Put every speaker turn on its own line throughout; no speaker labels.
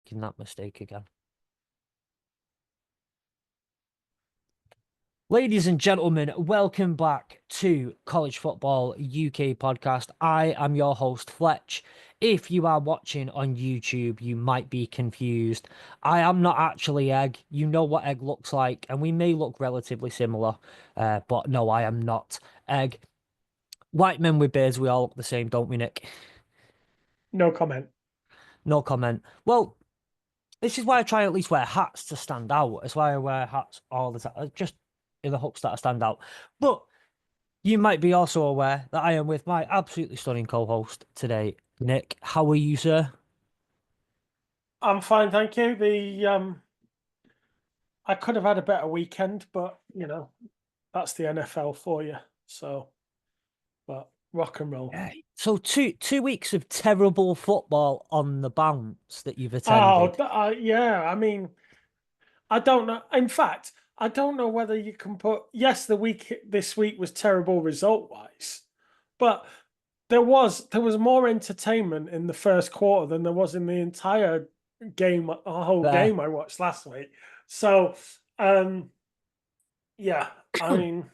Making that mistake again. Ladies and gentlemen, welcome back to College Football UK podcast. I am your host, Fletch. If you are watching on YouTube, you might be confused. I am not actually Egg. You know what Egg looks like, and we may look relatively similar, but no, I am not Egg. White men with beards, we all look the same, don't we, Nick?
No comment.
No comment. Well, this is why I try at least wear hats to stand out. That's why I wear hats all the time, just in the hopes that I stand out. But you might be also aware that I am with my absolutely stunning co-host today, Nick. How are you, sir?
I'm fine, thank you. The I could have had a better weekend, but that's the NFL for you. So, but rock and roll.
Yeah. So two weeks of terrible football on the bounce that you've
Oh,
attended.
yeah. I mean, I don't know. In fact, I don't know whether you can put. Yes, this week was terrible result wise, but there was more entertainment in the first quarter than there was in the entire game, a whole
There.
game I watched last week. So, um, yeah, I mean,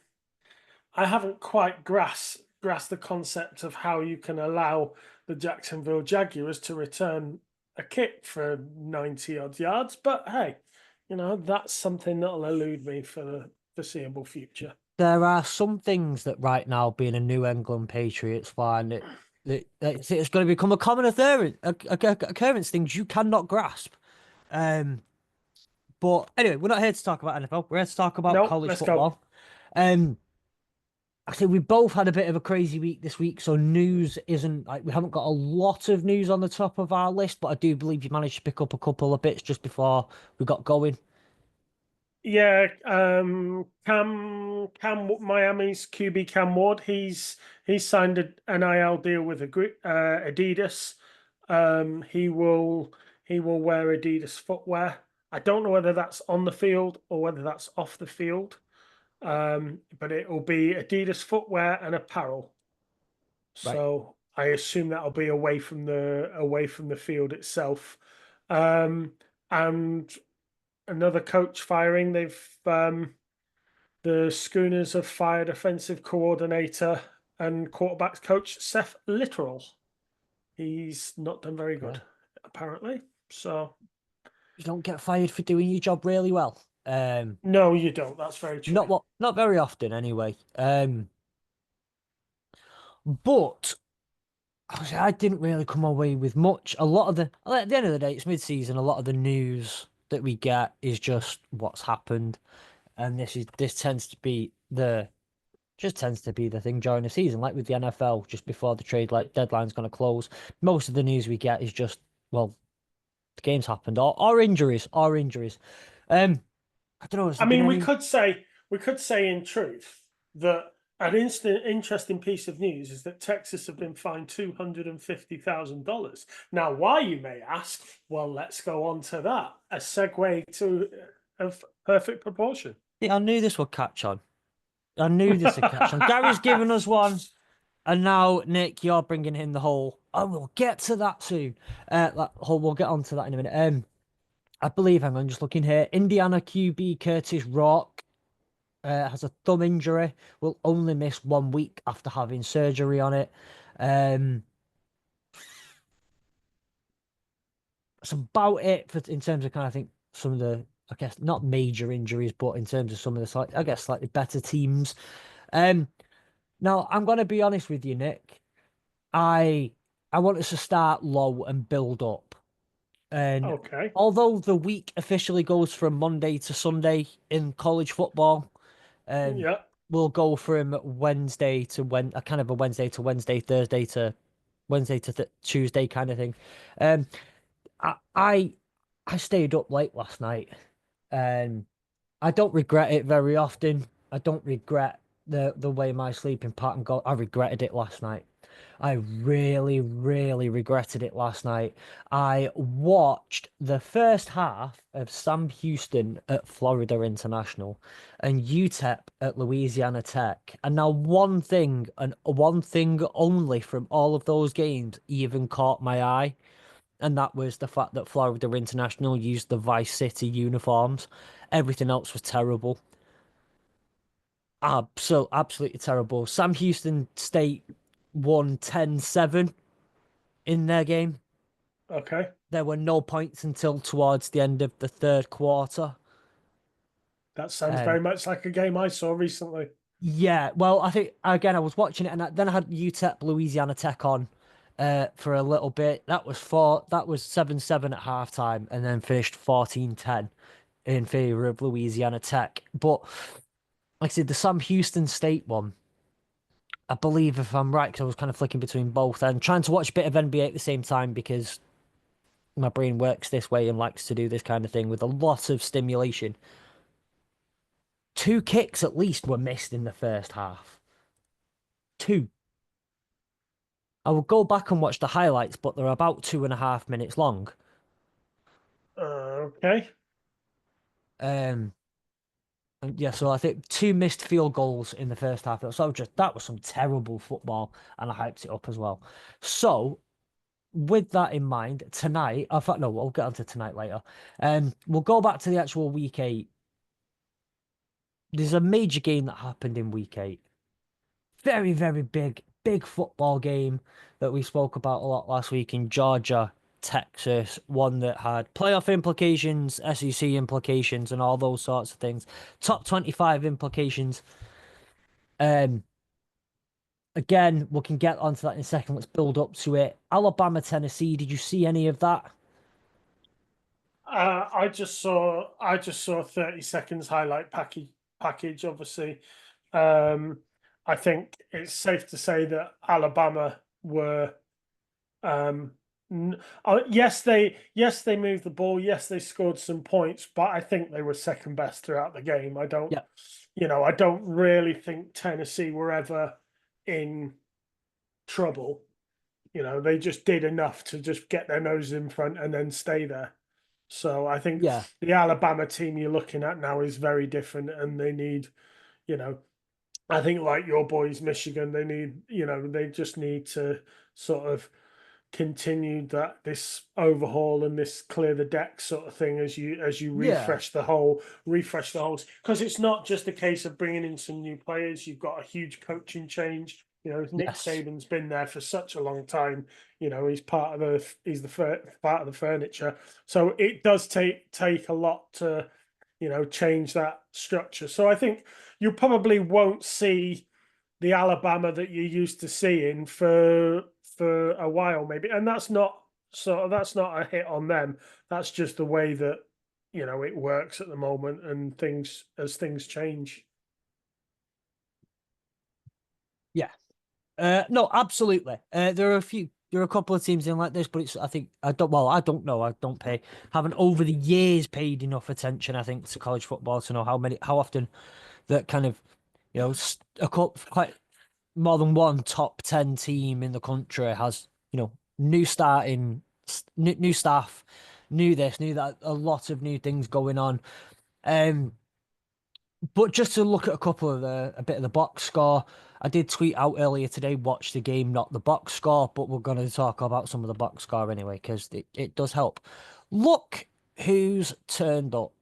I haven't quite grasped the concept of how you can allow the Jacksonville Jaguars to return a kick for 90 odd yards, but hey, that's something that'll elude me for the foreseeable future.
There are some things that right now, being a New England Patriots fan, it's going to become a common occurrence, things you cannot grasp. Um, but anyway, we're not here to talk about NFL. We're here to talk about
Nope,
college
let's go.
football. Um, I think we both had a bit of a crazy week this week, so news isn't like we haven't got a lot of news on the top of our list, but I do believe you managed to pick up a couple of bits just before we got going.
Yeah, Cam Miami's QB Cam Ward. He's signed an NIL deal with Adidas. He will wear Adidas footwear. I don't know whether that's on the field or whether that's off the field. But it will be Adidas footwear and apparel.
Right.
So I assume that'll be away from the field itself. Um, and another coach firing. The Schooners have fired offensive coordinator and quarterbacks coach Seth Littoral. He's not done very good,
Okay.
apparently. So
You don't get fired for doing your job really well.
no, you don't. That's very true.
Not very often anyway. But obviously I didn't really come away with much. A lot of at the end of the day, it's mid-season. A lot of the news that we get is just what's happened, and this tends to be the just tends to be the thing during the season, like with the NFL, just before the trade like deadline's going to close. Most of the news we get is just, well, the game's happened or injuries or injuries. I don't know. Has
I
there been
mean, we
any?
could say we could say in truth that an interesting piece of news is that Texas have been fined $250,000. Now, why you may ask? Well, let's go on to that. A segue to of perfect proportion.
Yeah, I knew this would catch on. I knew this would catch on. Gary's given us one, and now Nick, you're bringing in the whole. I will get to that soon. That whole. We'll get on to that in a minute. I believe. Hang on, just looking here. Indiana QB Curtis Rock has a thumb injury. Will only miss 1 week after having surgery on it. Um, that's about it for in terms of kind of I think some of the I guess not major injuries, but in terms of some of the I guess slightly better teams. Um, Now I'm gonna be honest with you, Nick. I I want us to start low and build up. And
Okay.
although the week officially goes from Monday to Sunday in college football, um,
Yeah.
we'll go from Wednesday to a kind of a Wednesday to Wednesday, Thursday to Wednesday to Tuesday kind of thing. Um, I, I I stayed up late last night, and I don't regret it very often. I don't regret the way my sleeping pattern got. I regretted it last night. I really, really regretted it last night. I watched the first half of Sam Houston at Florida International and UTEP at Louisiana Tech. And now one thing and one thing only from all of those games even caught my eye. and that was the fact that Florida International used the Vice City uniforms. Everything else was terrible. Absolutely terrible. Sam Houston State won 10-7 in their game.
Okay,
There were no points until towards the end of the third quarter.
that sounds very
Um,
much like a game I saw recently.
yeah, well, I think again I was watching it, and then I had UTEP Louisiana Tech on for a little bit. That was 7-7 at halftime, and then finished 14-10 in favor of Louisiana Tech. But like I said, the Sam Houston State one, I believe if I'm right, because I was kind of flicking between both and trying to watch a bit of NBA at the same time because my brain works this way and likes to do this kind of thing with a lot of stimulation. Two kicks at least were missed in the first half. Two. I will go back and watch the highlights, but they're about 2.5 minutes long.
Okay.
Um, and yeah, so I think two missed field goals in the first half. So just that was some terrible football, and I hyped it up as well. So with that in mind, tonight, in fact, no, we'll get onto tonight later. We'll go back to the actual week eight. There's a major game that happened in week eight. Very, very big football game that we spoke about a lot last week in Georgia, Texas. One that had playoff implications, SEC implications, and all those sorts of things. Top 25 implications. Um, Again, we can get onto that in a second. Let's build up to it. Alabama, Tennessee. Did you see any of that?
I just saw 30 seconds highlight package, obviously. Um, I think it's safe to say that Alabama were um yes they moved the ball, yes they scored some points, but I think they were second best throughout the game.
Yeah,
I don't really think Tennessee were ever in trouble. They just did enough to just get their nose in front and then stay there. So I think
yeah,
the Alabama team you're looking at now is very different, and they need, you know, I think like your boys, Michigan, they just need to sort of continue this overhaul and this clear the deck sort of thing as you
yeah,
refresh the whole, because it's not just a case of bringing in some new players. You've got a huge coaching change. Nick
yes,
Saban's been there for such a long time. He's the part of the furniture. So it does take a lot to change that structure. So I think you probably won't see the Alabama that you're used to seeing for a while, maybe. And that's not a hit on them. That's just the way that it works at the moment, and things change.
yeah. No, absolutely. There are a couple of teams in like this, but I think, I don't know. I don't pay, haven't over the years paid enough attention, I think, to college football to know how often that kind of, a couple, quite more than one top 10 team in the country has, new starting, new staff, new this, new that, a lot of new things going on. Um, but just to look at a couple of a bit of the box score, I did tweet out earlier today, watch the game, not the box score, but we're going to talk about some of the box score anyway, because it does help. Look who's turned up.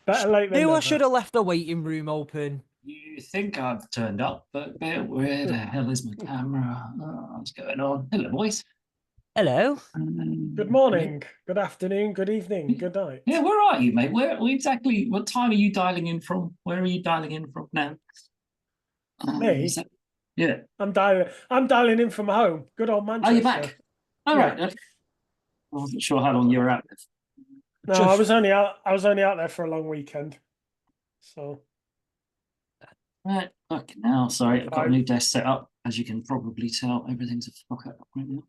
Better late than
Knew I should
never.
have left the waiting room open.
You think I've turned up, but where the hell is my camera? Oh, what's going on? Hello, boys.
Hello.
Good
Yeah,
morning, good afternoon, good evening, good night.
yeah, where are you, mate? Where exactly? What time are you dialing in from? Where are you dialing in from now? Is
Me,
that, yeah.
I'm dialing in from home. Good old
Are you
Manchester.
back? All
Yeah.
right. Okay. I wasn't sure how long you were out there.
No, I
Just
was only out. I was only out there for a long weekend. So
Right. Okay. Now, sorry, I've got a
five.
new desk set up. As you can probably tell, everything's a fuck up right now.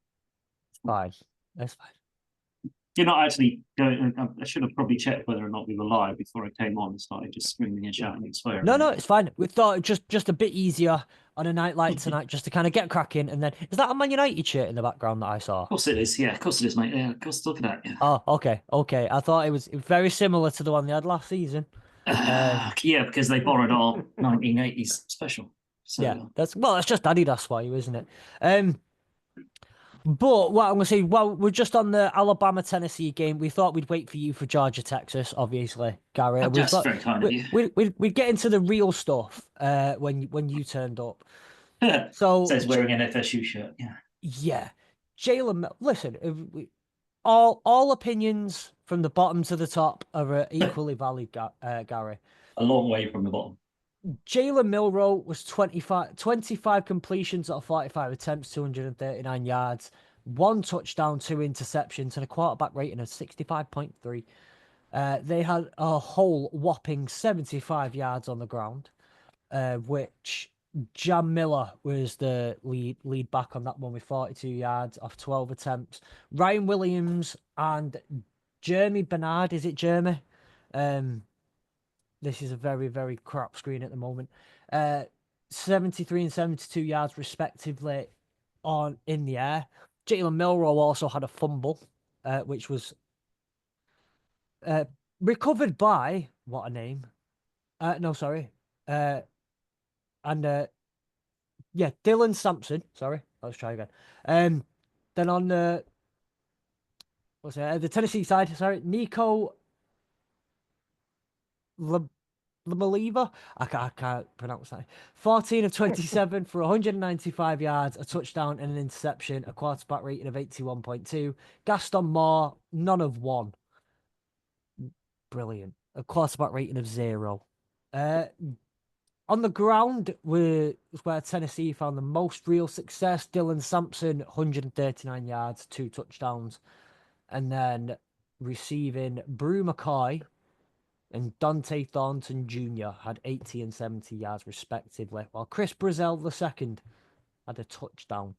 fine. That's fine.
You're not actually going. I should have probably checked whether or not we were live before I came on and started just screaming and shouting and swearing.
No, it's fine. We thought just a bit easier on a night like tonight, just to kind of get cracking. And then, is that a Man United shirt in the background that I saw?
Of course it is. Yeah, of course it is, mate. Yeah, of course. Look at that. Yeah.
Oh, okay. I thought it was very similar to the one they had last season.
Yeah, because they borrowed our 1980s special.
Yeah,
So
that's just Adidas for you, isn't it? Um, But what I'm going to say, well, we're just on the Alabama-Tennessee game. We thought we'd wait for you for Georgia-Texas, obviously, Gary. We
That's
thought
very kind of you.
we'd get into the real stuff when you turned up. So,
Says wearing an FSU shirt. Yeah.
yeah, listen, all opinions from the bottom to the top are equally valid, Gary.
A long way from the bottom.
Jalen Milroe was 25 completions out of 45 attempts, 239 yards, one touchdown, two interceptions, and a quarterback rating of 65.3. They had a whole whopping 75 yards on the ground, which Jam Miller was the lead back on that one with 42 yards off 12 attempts. Ryan Williams and Jeremy Bernard, is it Jeremy? This is a very, very crap screen at the moment. 73 and 72 yards respectively in the air. Jalen Milroe also had a fumble, which was recovered by what a name. No, sorry. And yeah, Dylan Sampson. Sorry, let's try again. Then on the Tennessee side, sorry, Nico Lemaliva. I can't pronounce that. 14 of 27 for 195 yards, a touchdown and an interception, a quarterback rating of 81.2. Gaston Moore, none of one. Brilliant. A quarterback rating of 0. On the ground was where Tennessee found the most real success. Dylan Sampson, 139 yards, 2 touchdowns. And then receiving, Brew McCoy and Dante Thornton Jr. had 80 and 70 yards respectively, while Chris Brazzell II had a touchdown.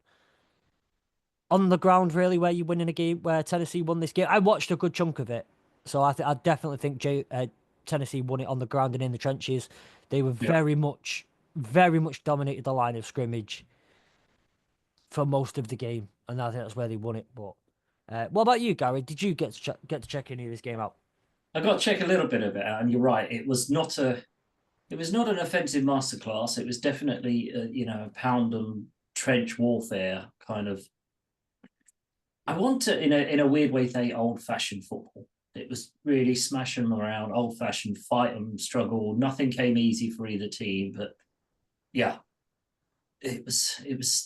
On the ground, really, where you win in a game, where Tennessee won this game. I watched a good chunk of it, so I definitely think Tennessee won it on the ground and in the trenches. They were very much dominated the line of scrimmage for most of the game, and I think that's where they won it. But what about you, Gary? Did you get to check any of this game out?
I got to check a little bit of it out, and you're right. It was not an offensive masterclass. It was definitely a pound and trench warfare kind of. I want to, in a weird way, say old-fashioned football. It was really smash them around, old-fashioned, fight them, struggle. Nothing came easy for either team, but yeah, it was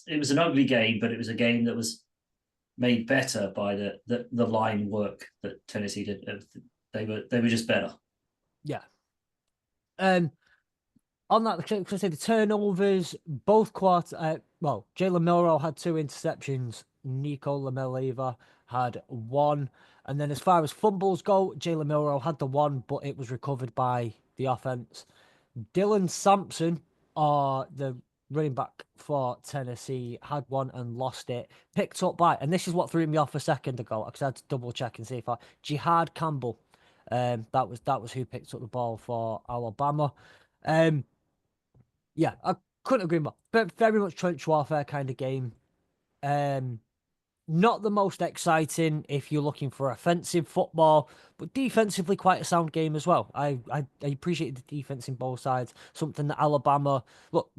an ugly game, but it was a game that was made better by the line work that Tennessee did. They were just better.
Yeah. On that, because I say the turnovers, both quarter. Well, Jalen Milroe had 2 interceptions. Nico Lemeliva had 1. And then as far as fumbles go, Jalen Milroe had the 1, but it was recovered by the offense. Dylan Sampson, the running back for Tennessee, had 1 and lost it. Picked up by, and this is what threw me off a second ago, because I had to double check and see if Jihad Campbell. That was who picked up the ball for Alabama. Yeah, I couldn't agree more. But very much trench warfare kind of game. Not the most exciting if you're looking for offensive football, but defensively quite a sound game as well. I appreciated the defense in both sides. Something that Alabama look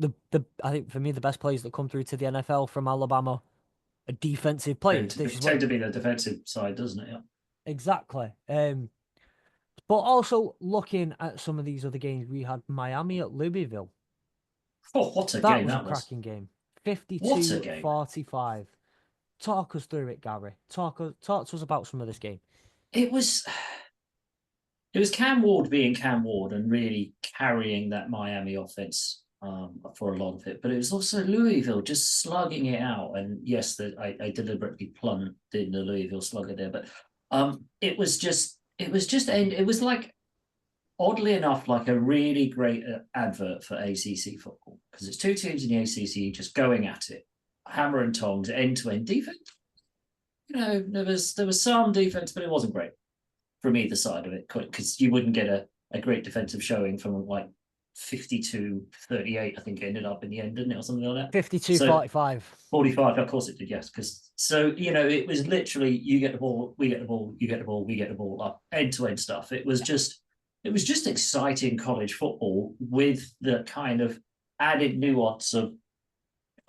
I think for me the best players that come through to the NFL from Alabama are defensive players.
Tend to be the defensive side, doesn't it? Yeah.
Exactly. But also looking at some of these other games, we had Miami at Louisville.
Oh, what a
that
game
was
that
a
was!
cracking game. 52-45. Talk us through it, Gary. Talk to us about some of this game.
It was Cam Ward being Cam Ward and really carrying that Miami offense for a lot of it. But it was also Louisville just slugging it out. And yes, I deliberately plunged in the Louisville slugger there, but it was like, oddly enough, like a really great advert for ACC football, because it's 2 teams in the ACC just going at it, hammer and tongs, end-to-end defense. There was some defense, but it wasn't great from either side of it, because you wouldn't get a great defensive showing from like 52-38, I think it ended up in the end, didn't it, or something like that?
52-45.
45, of course it did, yes. It was literally you get the ball, we get the ball, you get the ball, we get the ball, up end-to-end stuff. It was just exciting college football with the kind of added nuance of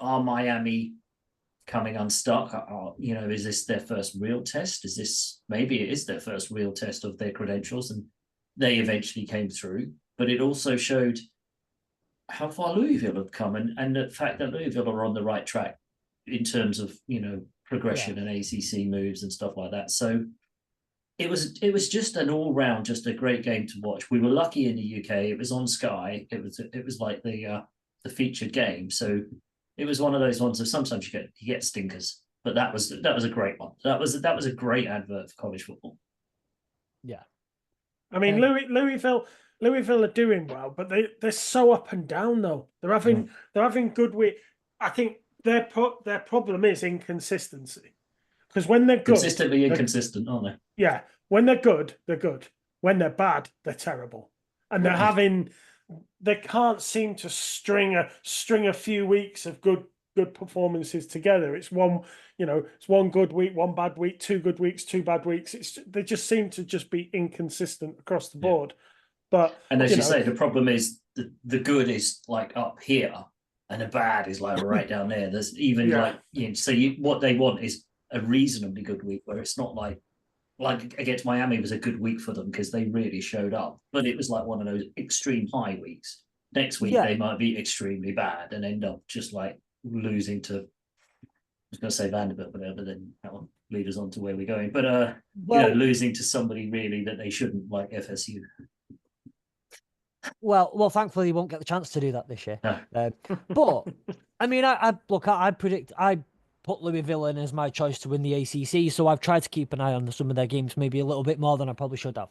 our Miami coming unstuck. Is this their first real test? Maybe it is their first real test of their credentials, and they eventually came through. But it also showed how far Louisville had come, and the fact that Louisville are on the right track in terms of progression and ACC moves and stuff like that. So it was just an all round, just a great game to watch. We were lucky in the UK; it was on Sky. It was like the featured game, so it was one of those ones that sometimes you get stinkers, but that was a great one. That was a great advert for college football.
Yeah,
I mean, Louisville are doing well, but they're so up and down though. They're having good week. I think their problem is inconsistency. Because when they're good,
consistently inconsistent, aren't they?
Yeah, when they're good, they're good. When they're bad, they're terrible. And they can't seem to string a few weeks of good performances together. It's one good week, one bad week, 2 good weeks, 2 bad weeks. They just seem to just be inconsistent across the board. But
as you say, the problem is the good is like up here, and the bad is like right down there. There's even what they want is a reasonably good week, where it's not like against Miami was a good week for them because they really showed up, but it was like one of those extreme high weeks. Next week they might be extremely bad and end up just like losing to, I was going to say Vanderbilt, but then that will lead us on to where we're going. But losing to somebody really that they shouldn't, like FSU.
Well, thankfully he won't get the chance to do that this year.
No.
But I mean, I put Louisville in as my choice to win the ACC, so I've tried to keep an eye on some of their games, maybe a little bit more than I probably should have.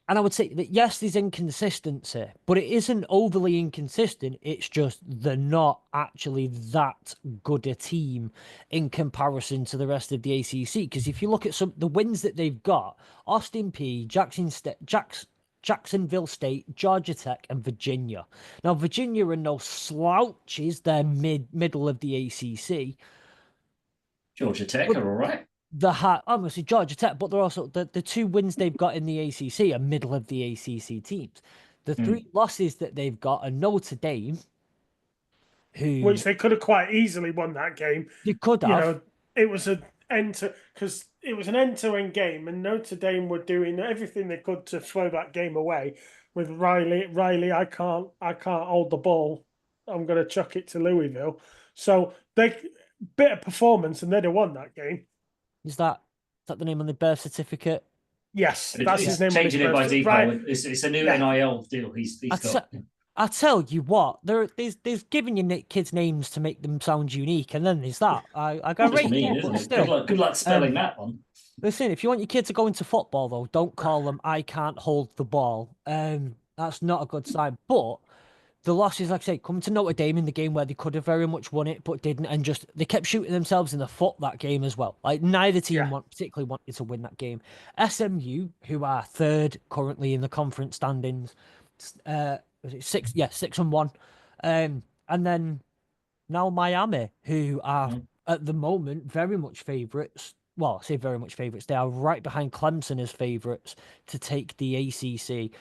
And I would say that yes, there's inconsistency, but it isn't overly inconsistent. It's just they're not actually that good a team in comparison to the rest of the ACC. Because if you look at the wins that they've got, Austin Peay, Jacksonville State, Georgia Tech, and Virginia. Now, Virginia are no slouches. They're middle of the ACC.
Georgia Tech are all right.
Obviously Georgia Tech, but they're also the 2 wins they've got in the ACC are middle of the ACC teams. The 3 losses that they've got are Notre Dame,
which they could have quite easily won that game.
They could have.
It was an end-to-end game, and Notre Dame were doing everything they could to throw that game away. With Riley, I can't hold the ball. I'm going to chuck it to Louisville. So bit of performance, and they'd have won that game.
Is that the name on the birth certificate?
Yes, that's his name.
Changing it by default. It's a new NIL deal. He's got.
I tell you what, there's giving you kids names to make them sound unique, and then there's that. I got right.
Good luck spelling that one.
Listen, if you want your kid to go into football, though, don't call them "I can't hold the ball." That's not a good sign. But the losses, like I say, coming to Notre Dame in the game where they could have very much won it, but didn't, and they kept shooting themselves in the foot that game as well. Like neither team particularly wanted to win that game. SMU, who are 3rd currently in the conference standings, 6-1, and then now Miami, who are at the moment very much favourites. Well, I say very much favourites. They are right behind Clemson as favourites to take the ACC.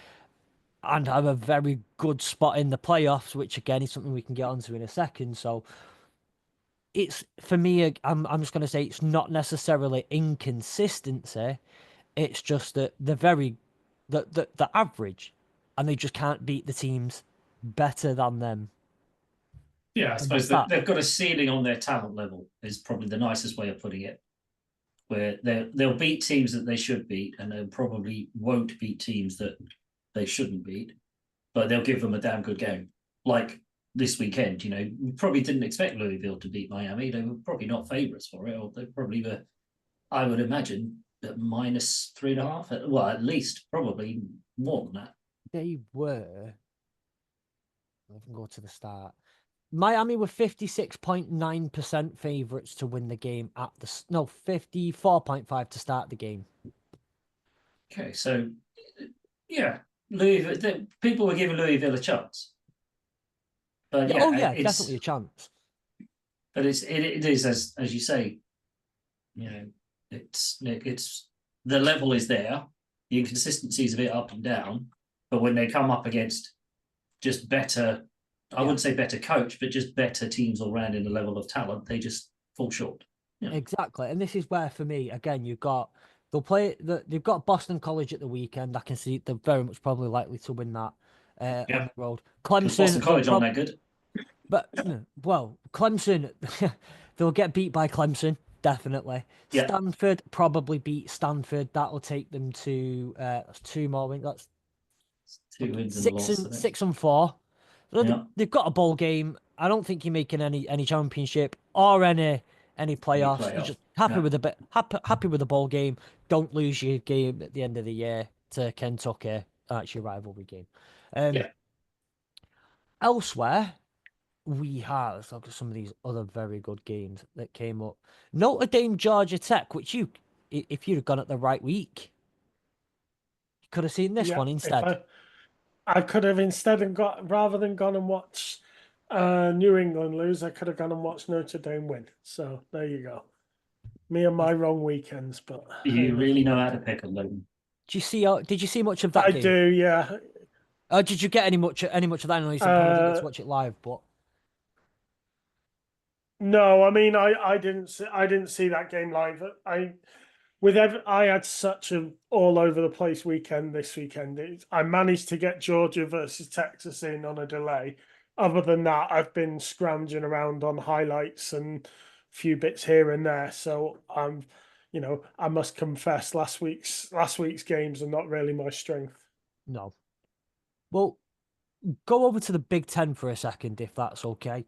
And have a very good spot in the playoffs, which again is something we can get onto in a second. So it's, for me, I'm just going to say it's not necessarily inconsistency. It's just that they're the average, and they just can't beat the teams better than them.
Yeah, I suppose they've got a ceiling on their talent level is probably the nicest way of putting it. Where they'll beat teams that they should beat, and they probably won't beat teams that they shouldn't beat, but they'll give them a damn good game. Like this weekend, we probably didn't expect Louisville to beat Miami. They were probably not favourites for it, or they probably were, I would imagine, at -3.5. Well, at least probably more than that.
They were. I can go to the start. Miami were 56.9% favourites to win the game 54.5 to start the game.
Okay, so yeah. Louisville, people were giving Louisville a chance, but
definitely a chance.
But it is as you say, it's the level is there, the inconsistency is a bit up and down, but when they come up against just better, I wouldn't say better coach, but just better teams all round in the level of talent, they just fall short. Yeah.
Exactly, and this is where for me again they've got Boston College at the weekend. I can see they're very much probably likely to win that on the road.
Because Boston
Clemson,
College aren't that good.
but well, Clemson they'll get beat by Clemson definitely.
Yeah.
Stanford probably beat Stanford. That'll take them to that's two more wins. That's
2 wins and a loss.
6-4. So
Yeah.
they've got a bowl game. I don't think you're making any championship or any playoffs. You're
Playoff.
just happy
Yeah.
with happy with the bowl game. Don't lose your game at the end of the year to Kentucky. That's your rivalry game.
Yeah.
Elsewhere, we have let's look at some of these other very good games that came up. Notre Dame, Georgia Tech, which if you'd have gone at the right week, you could have seen this
Yeah,
one instead.
I could have instead of rather than gone and watch New England lose, I could have gone and watched Notre Dame win. So there you go. Me and my wrong weekends, but
You really know how to pick them, Logan.
Did you see much of that
I
game?
do, yeah.
Did you get any much of that? I know you probably didn't get to watch it live, but
No, I mean I didn't see that game live. I had such an all over the place weekend this weekend. I managed to get Georgia versus Texas in on a delay. Other than that, I've been scrounging around on highlights and a few bits here and there. So I must confess, last week's games are not really my strength.
no. Well, go over to the Big Ten for a second, if that's okay.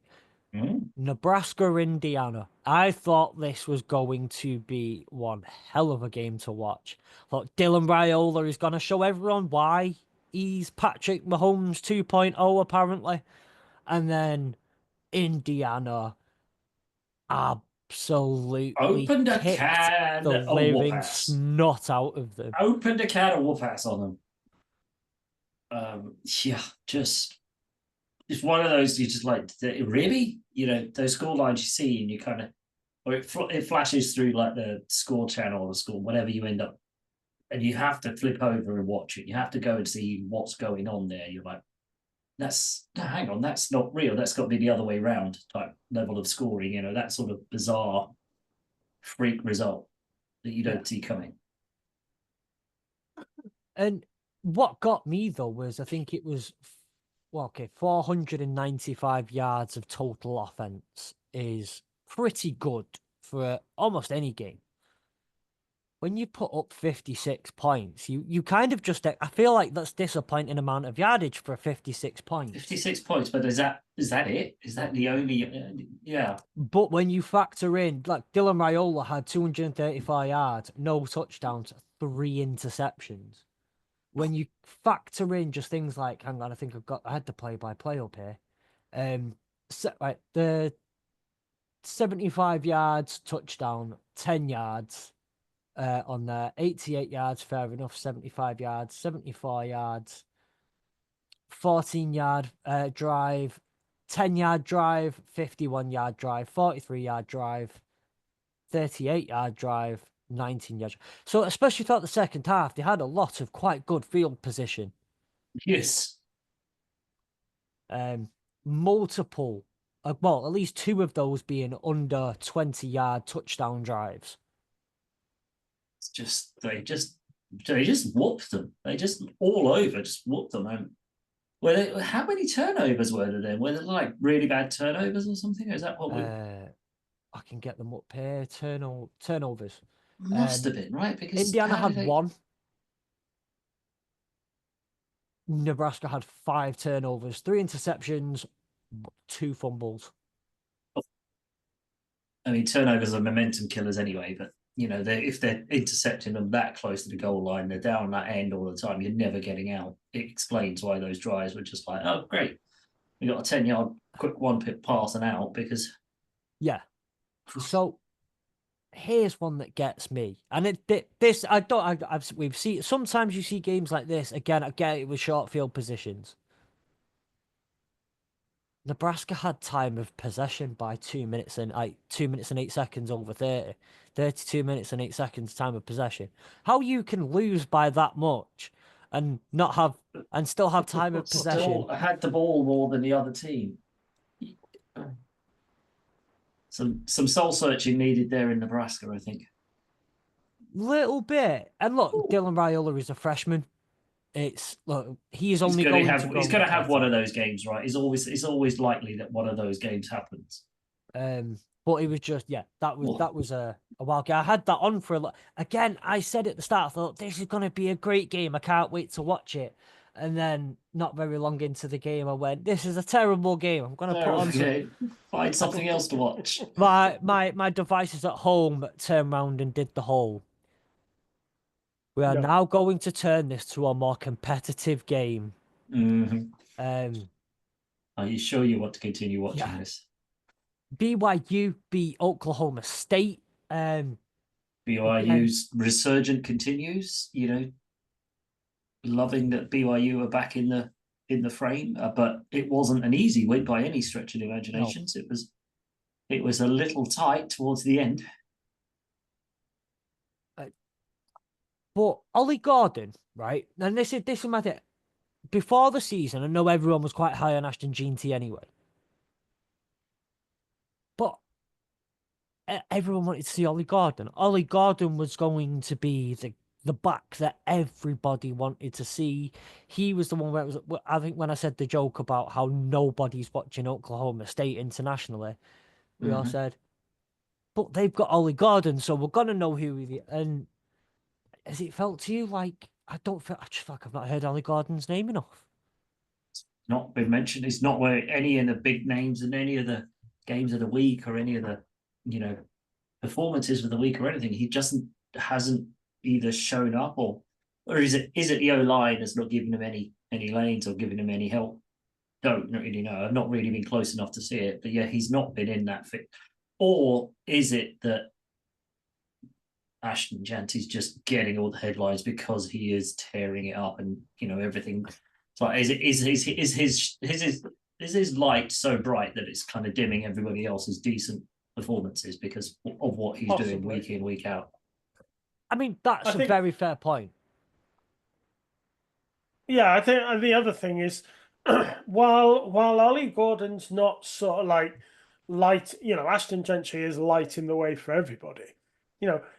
Nebraska, Indiana. I thought this was going to be one hell of a game to watch. Thought Dylan Raiola is going to show everyone why he's Patrick Mahomes 2.0 apparently, and then Indiana absolutely
Opened a
kicked
can
the
of whoop
living
ass.
snot out of them.
Opened a can of whoop ass on them. Yeah, just one of those you just like, really? Those score lines you see and you kind of, or it flashes through like the score channel or the score, whatever you end up, and you have to flip over and watch it. You have to go and see what's going on there. You're like, hang on, that's not real. That's got to be the other way around type level of scoring. That sort of bizarre freak result that you don't see coming.
And what got me though was I think it was 495 yards of total offense is pretty good for almost any game. When you put up 56 points, you kind of just, I feel like that's disappointing amount of yardage for 56 points.
56 points, but is that it? Is that the only? Yeah.
But when you factor in, like Dylan Raiola had 235 yards, no touchdowns, 3 interceptions. When you factor in just things like, hang on, I had the play-by-play up here. The 75 yards touchdown, 10 yards on there, 88 yards, fair enough, 75 yards, 74 yards, 14-yard drive, 10-yard drive, 51-yard drive, 43-yard drive, 38-yard drive, 19 yards. So especially throughout the second half, they had a lot of quite good field position.
Yes.
Multiple, well, at least 2 of those being under 20-yard touchdown drives.
It's just they just whooped them. They just all over just whooped them. And how many turnovers were there then? Were there like really bad turnovers or something? Or is that what we?
I can get them up here. Turnovers.
Must have been, right? Because
Indiana had 1. Nebraska had 5 turnovers, 3 interceptions, 2 fumbles.
I mean, turnovers are momentum killers anyway, but if they're intercepting them that close to the goal line, they're down that end all the time. You're never getting out. It explains why those drives were just like, oh, great, we got a 10-yard quick one-pip pass and out because.
Yeah. So here's one that gets me, and we've seen sometimes you see games like this again. I get it with short field positions. Nebraska had time of possession by 2 minutes and 8 seconds over 30. 32 minutes and 8 seconds time of possession. How you can lose by that much and not have and still have time of possession?
Still had the ball more than the other team. Some soul searching needed there in Nebraska, I think.
Little bit. And look, Dylan Raiola is a freshman. Look, he's only going to grow.
He's going to have one of those games, right? It's always likely that one of those games happens.
But it was just, that was a wild game. I had that on for a lot. Again, I said at the start, I thought this is going to be a great game. I can't wait to watch it. And then, not very long into the game, I went, "This is a terrible game. I'm going to put on
find something else to watch."
My devices at home turned around and did the whole. We are now going to turn this to a more competitive game.
Mm-hmm. Are you sure you want to continue watching this?
BYU beat Oklahoma State.
BYU's resurgence continues. Loving that BYU are back in the frame, but it wasn't an easy win by any stretch of the imaginations. No. It was a little tight towards the end.
But Ollie Gordon, right? And this is my thing. Before the season, I know everyone was quite high on Ashton Jeanty anyway. But everyone wanted to see Ollie Gordon. Ollie Gordon was going to be the back that everybody wanted to see. He was the one where it was, I think when I said the joke about how nobody's watching Oklahoma State internationally, we all said, but they've got Ollie Gordon, so we're going to know who he is. And has it felt to you like, I just feel like I've not heard Ollie Gordon's name enough?
It's not been mentioned. It's not where any of the big names in any of the games of the week or any of the, performances of the week or anything. He just hasn't either shown up or is it the O-line that's not giving him any lanes or giving him any help? Don't really know. I've not really been close enough to see it, but he's not been in that fit. Or is it that Ashton Jeanty's just getting all the headlines because he is tearing it up and everything? It's like is his light so bright that it's kind of dimming everybody else's decent performances because of what he's doing week in, week out?
I mean, that's a very fair point.
Yeah, I think the other thing is, while Ollie Gordon's not sort of like light, Ashton Jeanty is lighting the way for everybody.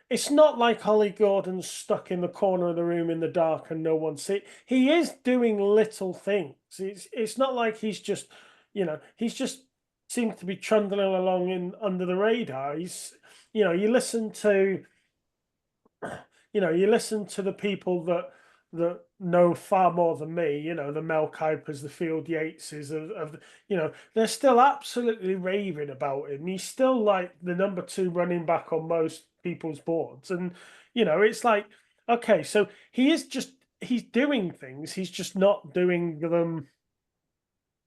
It's not like Ollie Gordon's stuck in the corner of the room in the dark and no one sees. He is doing little things. It's not like he's just, he's just seems to be trundling along under the radar. He's, you listen to the people that know far more than me, the Mel Kuypers, the Field Yateses they're still absolutely raving about him. He's still like the number 2 running back on most people's boards. And, it's like, okay, so he's doing things. He's just not doing them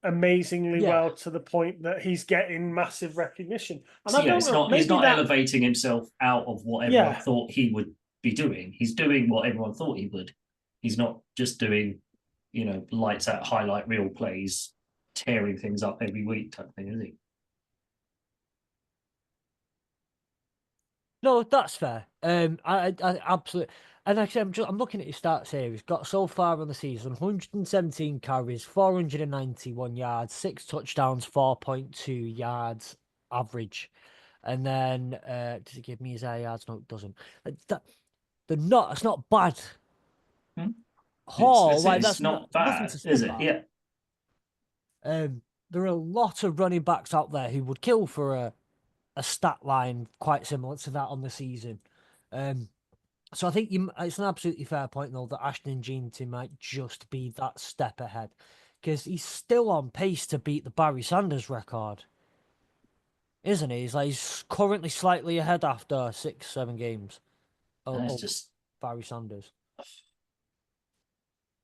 amazingly well to the point that he's getting massive recognition. And
he's not elevating himself out of what everyone thought he would be doing. He's doing what everyone thought he would. He's not just doing, lights out highlight reel plays, tearing things up every week type thing, is he?
No, that's fair. I absolutely. And actually, I'm looking at his stats here. He's got so far on the season 117 carries, 491 yards, 6 touchdowns, 4.2 yards average. And then, does it give me his air yards? No, it doesn't. It's not bad.
That's not bad, is it? Yeah.
There are a lot of running backs out there who would kill for a stat line quite similar to that on the season. So I think it's an absolutely fair point, though, that Ashton Jeanty might just be that step ahead because he's still on pace to beat the Barry Sanders record, isn't he? He's currently slightly ahead after 6-7 games.
That's just
Barry Sanders.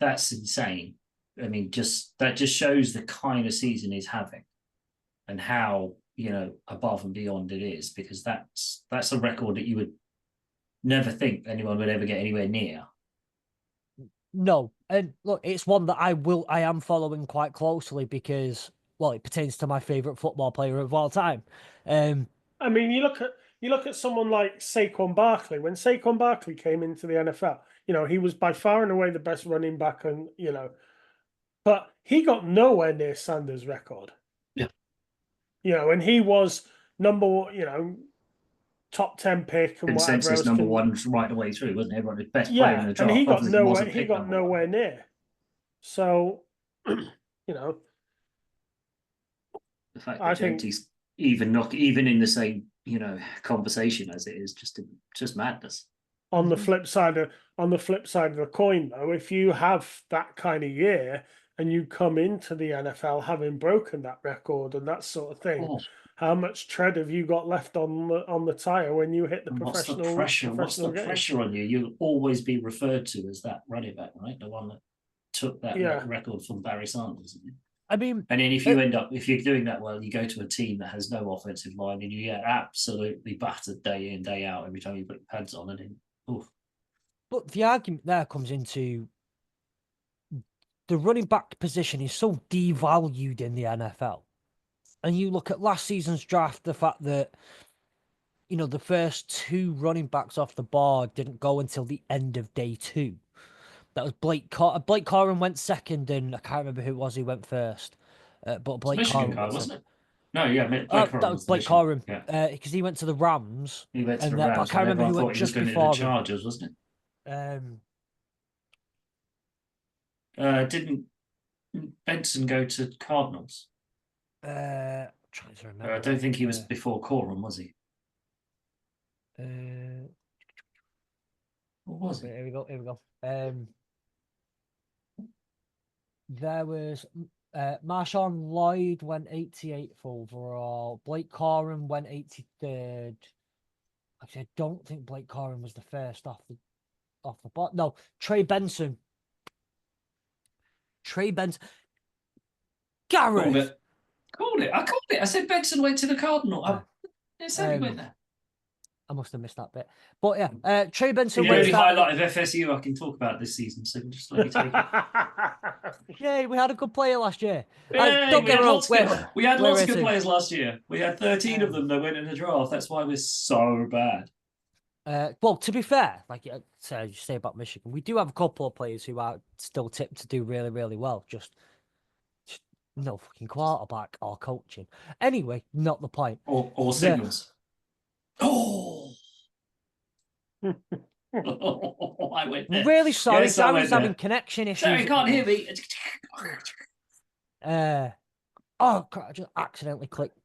That's insane. I mean, that just shows the kind of season he's having and how above and beyond it is, because that's a record that you would never think anyone would ever get anywhere near.
No, and look, it's one that I am following quite closely because, well, it pertains to my favorite football player of all time.
I mean, you look at someone like Saquon Barkley. When Saquon Barkley came into the NFL, he was by far and away the best running back, and but he got nowhere near Sanders' record.
Yeah.
And he was top 10 pick and whatever
Consensus
else
number
can,
one right the way through, wasn't it? Everyone, the best player in
yeah,
the
and
draft obviously wasn't
he
picked
got
number one.
nowhere near. So, you know,
The fact
I
that
think
Genty's even in the same conversation as it is just madness.
on the flip side of the coin, though, if you have that kind of year and you come into the NFL having broken that record and that sort of thing,
Oh,
how much tread have you got left on the tire when you hit the
and what's the
professional
pressure? What's the
game?
pressure on you? You'll always be referred to as that running back, right? The one that took that
Yeah.
record from Barry Sanders.
I mean,
and then if you're doing that well, you go to a team that has no offensive line and you get absolutely battered day in, day out every time you put your pads on. And then, oof.
but the argument there comes into the running back position is so devalued in the NFL. And you look at last season's draft, the fact that, the first two running backs off the board didn't go until the end of day 2. That was Blake Corum went second, and I can't remember who it was who went first. But
It's
Blake
Michigan
Corum
guy,
went
wasn't it? No, yeah, Blake
that
Corum
was
was the
Blake
Michigan.
Corum.
Yeah.
Because he went to the Rams.
He went to the
But I
Rams,
can't
and
remember who
everyone
went
thought he was
just
going to the
before him.
Chargers, wasn't
Um,
it? Didn't Benson go to Cardinals?
trying to remember.
I don't think he was before Corum, was he? What was it?
Here we go. There was Marshawn Lloyd went 88th overall. Blake Corum went 83rd. Actually, I don't think Blake Corum was the first off the board. No, Trey Benson. Gareth.
Called it. I called it. I said Benson went to the Cardinal. I said he went there.
I must have missed that bit. But yeah, Trey Benson
The only highlight of FSU I can talk about this season, so just let me take it.
Yeah, we had a good player last year.
Yeah,
Don't get me wrong.
We had lots of good players last year. We had 13 of them that went in the draft. That's why we're so bad.
Well, to be fair, like you say about Michigan, we do have a couple of players who are still tipped to do really, really well. Just no fucking quarterback or coaching. Anyway, not the point.
Or signals. Oh. I went there.
Really sorry,
yes,
Gary's having connection issues.
Sorry, can't hear me.
Oh, I just accidentally clicked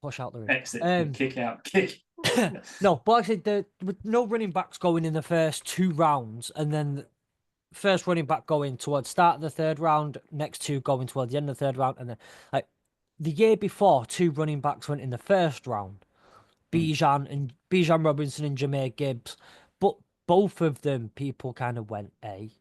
push out the room.
Exit, kick out, kick.
No, but like I said, with no running backs going in the first 2 rounds, and then the first running back going towards start of the 3rd round, next 2 going towards the end of the 3rd round, and then like the year before, 2 running backs went in the 1st round, Bijan Robinson and Jahmyr Gibbs, but both of them people kind of went A.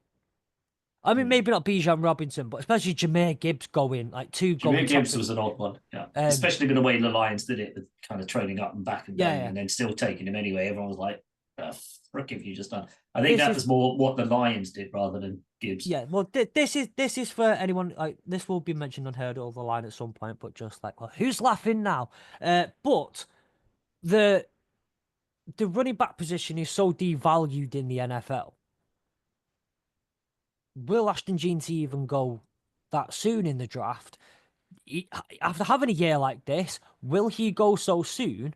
I mean, maybe not Bijan Robinson, but especially Jahmyr Gibbs going, like 2 going.
Jahmyr Gibbs was an odd one, yeah. Especially with the way the Lions did it, with kind of trading up and back and down, and then still taking him anyway. Everyone was like, "The frick have you just done?" I think that was more what the Lions did rather than Gibbs.
Yeah, well, this is for anyone, like, this will be mentioned on Heard All the Line at some point, but just like, well, who's laughing now? But the running back position is so devalued in the NFL. Will Ashton Jeanty even go that soon in the draft? After having a year like this, will he go so soon?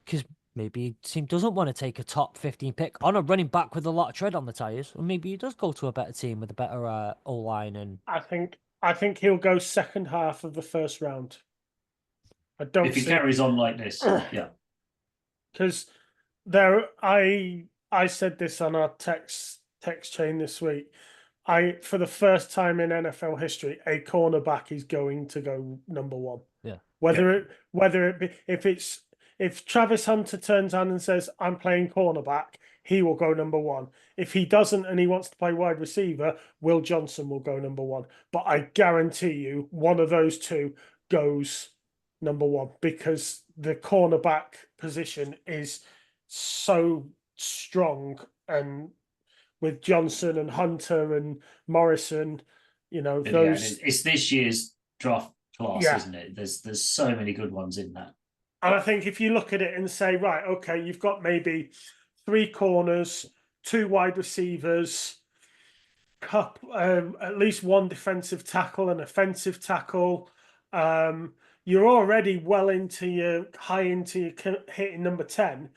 Because maybe his team doesn't want to take a top 15 pick on a running back with a lot of tread on the tires, or maybe he does go to a better team with a better O line. And
I think he'll go second half of the 1st round. I don't.
If he carries on like this, yeah.
Because I said this on our text chain this week. For the first time in NFL history, a cornerback is going to go number 1.
Yeah.
Whether it be if Travis Hunter turns on and says, "I'm playing cornerback," he will go number 1. If he doesn't and he wants to play wide receiver, Will Johnson will go number 1. But I guarantee you, one of those 2 goes number 1, because the cornerback position is so strong, and with Johnson and Hunter and Morrison, those.
It's this year's draft class, isn't it? There's so many good ones in that.
And I think if you look at it and say, right, okay, you've got maybe 3 corners, 2 wide receivers, at least 1 defensive tackle, an offensive tackle. you're already well into your hitting number 10,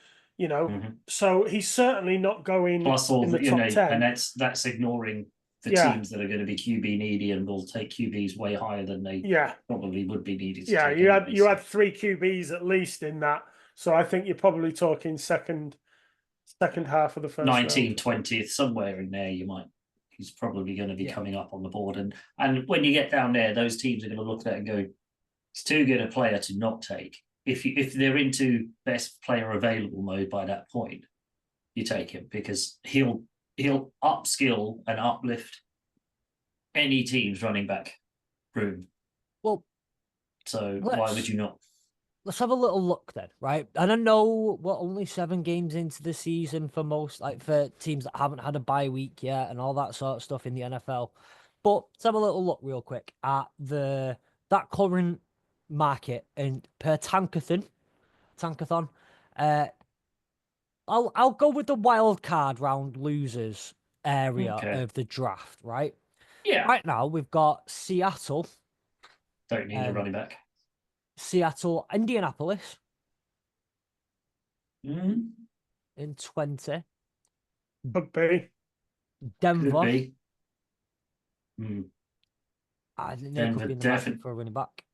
so he's certainly not going
Plus all
in the
the,
top 10.
and that's ignoring the teams that are going to be QB needy and will take QBs way higher than they probably would be needed to take.
You had 3 QBs at least in that, so I think you're probably talking second half of the first
19th,
round.
20th, somewhere in there. He's probably going to be coming up on the board, and when you get down there, those teams are going to look at it and go, it's too good a player to not take. If they're into best player available mode by that point, you take him, because he'll upskill and uplift any team's running back room.
Well,
so why would you not?
Let's have a little look then, right? And I know we're only 7 games into the season for most, like for teams that haven't had a bye week yet and all that sort of stuff in the NFL. But let's have a little look real quick at that current market, and per tankathon, I'll go with the wild card round losers area of the draft, right?
Yeah.
Right now we've got Seattle.
Don't need a running back.
Seattle, Indianapolis.
In
20.
Could be.
Denver.
Could be.
I think they could be in the market for a running back.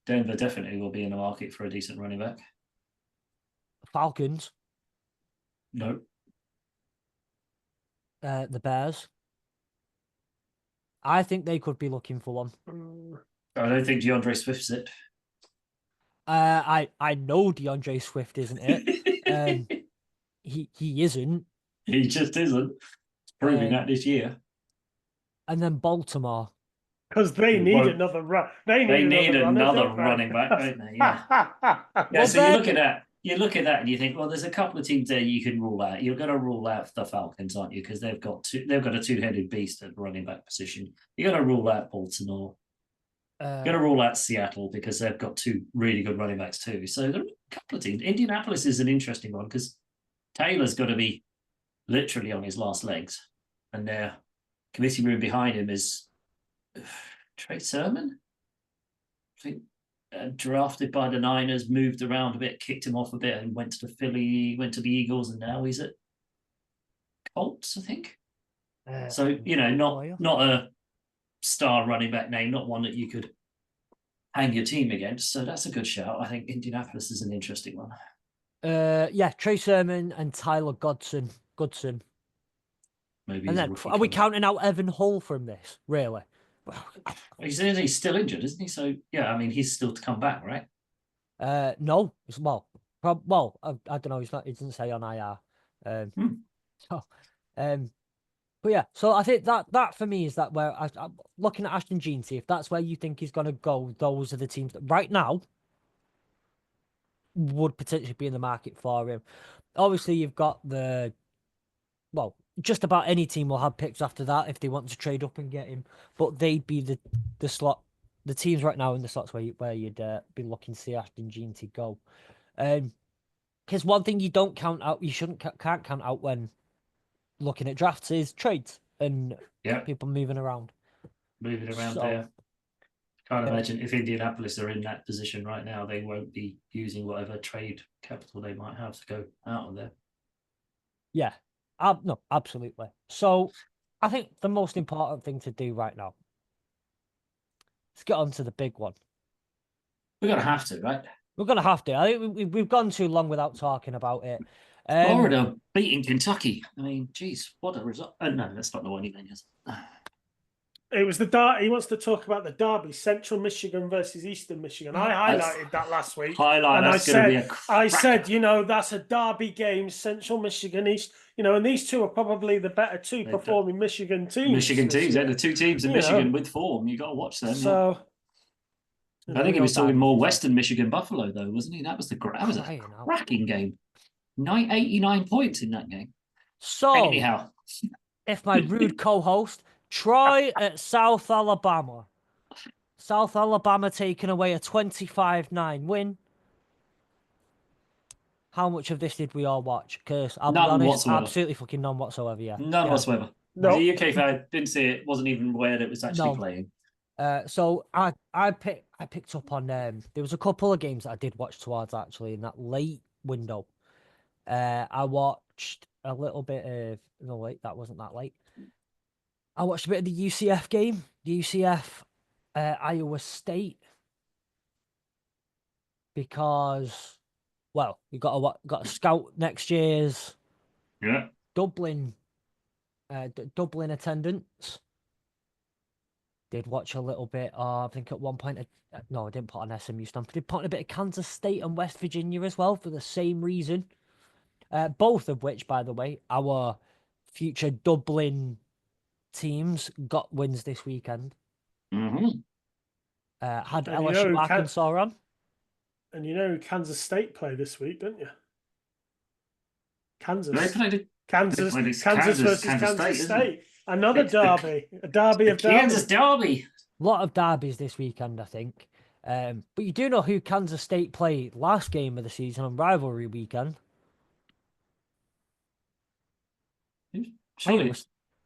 Denver definitely will be in the market for a decent running back.
Falcons.
No.
The Bears. I think they could be looking for one.
I don't think DeAndre Swift's it.
I know DeAndre Swift isn't it. He isn't.
He just isn't. It's proving that this year.
And then Baltimore.
Because they need another run. They need
another running back, don't they? Yeah. So you look at that and you think, well, there's a couple of teams there you can rule out. You're going to rule out the Falcons, aren't you? Because they've got a two-headed beast at the running back position. You're going to rule out Baltimore. You're going to rule out Seattle because they've got 2 really good running backs too. So there are a couple of teams. Indianapolis is an interesting one because Taylor's got to be literally on his last legs, and their committee room behind him is Trey Sermon. I think drafted by the Niners, moved around a bit, kicked him off a bit, and went to Philly, went to the Eagles, and now he's at Colts, I think. So not a star running back name, not one that you could hang your team against. So that's a good shout. I think Indianapolis is an interesting one.
Trey Sermon and Tyler Goodson.
Maybe.
And then are we counting out Evan Hull from this? Really?
He's still injured, isn't he? So yeah, I mean, he's still to come back, right?
No. I don't know. He doesn't say on IR. But yeah, so I think that for me is that where I'm looking at Ashton Jeanty, if that's where you think he's going to go, those are the teams that right now would potentially be in the market for him. Obviously, you've got just about any team will have picks after that if they want to trade up and get him, but they'd be the teams right now in the slots where you'd be looking to see Ashton Jeanty go. Because one thing you don't count out, can't count out when looking at drafts is trades and people moving around.
There. Can't imagine if Indianapolis are in that position right now, they won't be using whatever trade capital they might have to go out of there.
Yeah, no, absolutely. So I think the most important thing to do right now, let's get on to the big one.
We're going to have to, right?
We're going to have to. I think we've gone too long without talking about it.
Florida beating Kentucky. I mean, geez, what a result. No, that's not the one he means.
It was he wants to talk about the derby, Central Michigan versus Eastern Michigan. I highlighted that last week. I said, that's a derby game, Central Michigan, East, and these two are probably the better 2 performing Michigan teams.
The 2 teams in Michigan with form. You got to watch them.
So,
I think he was talking more Western Michigan Buffalo, though, wasn't he? That was a cracking game. 89 points in that game.
So,
anyhow,
if my rude co-host, Troy at South Alabama. South Alabama taking away a 25-9 win. How much of this did we all watch? Because I'll be honest, whatsoever. Absolutely fucking none whatsoever. Yeah,
none whatsoever. No, the UK fan didn't see it. Wasn't even aware that it was actually playing.
So I I picked up on there was a couple of games that I did watch towards actually in that late window. I watched a little bit of no wait, that wasn't that late. I watched a bit of the UCF game, the UCF Iowa State, because well, we got to scout next year's Dublin Dublin attendance. Did watch a little bit of, I think at one point, no, I didn't put on SMU stamp. I did put on a bit of Kansas State and West Virginia as well for the same reason. Both of which, by the way, our future Dublin teams got wins this weekend.
Mm-hmm.
Had
And
LSU Arkansas on.
And you know who Kansas State play this week, don't you? Kansas.
They played
Kansas versus Kansas State. Another derby. A derby of
Kansas Derby.
A lot of derbies this weekend, I think. But you do know who Kansas State played last game of the season on rivalry weekend?
Surely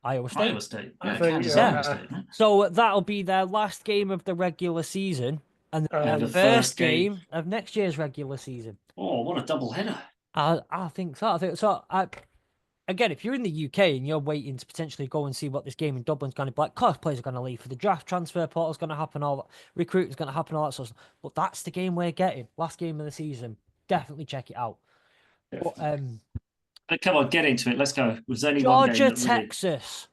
Iowa State.
Iowa State. Yeah,
Kansas
Iowa State.
So that'll be their last game of the regular season and the first game of next year's regular season.
Oh, what a double header.
I think so. Again, if you're in the UK and you're waiting to potentially go and see what this game in Dublin's going to be like, of course players are going to leave for the draft, transfer portal's going to happen, all that, recruiting's going to happen, all that sort of stuff. But that's the game we're getting. Last game of the season. Definitely check it out.
But, come on, get into it. Let's go. Was only
Georgia,
one game
Texas.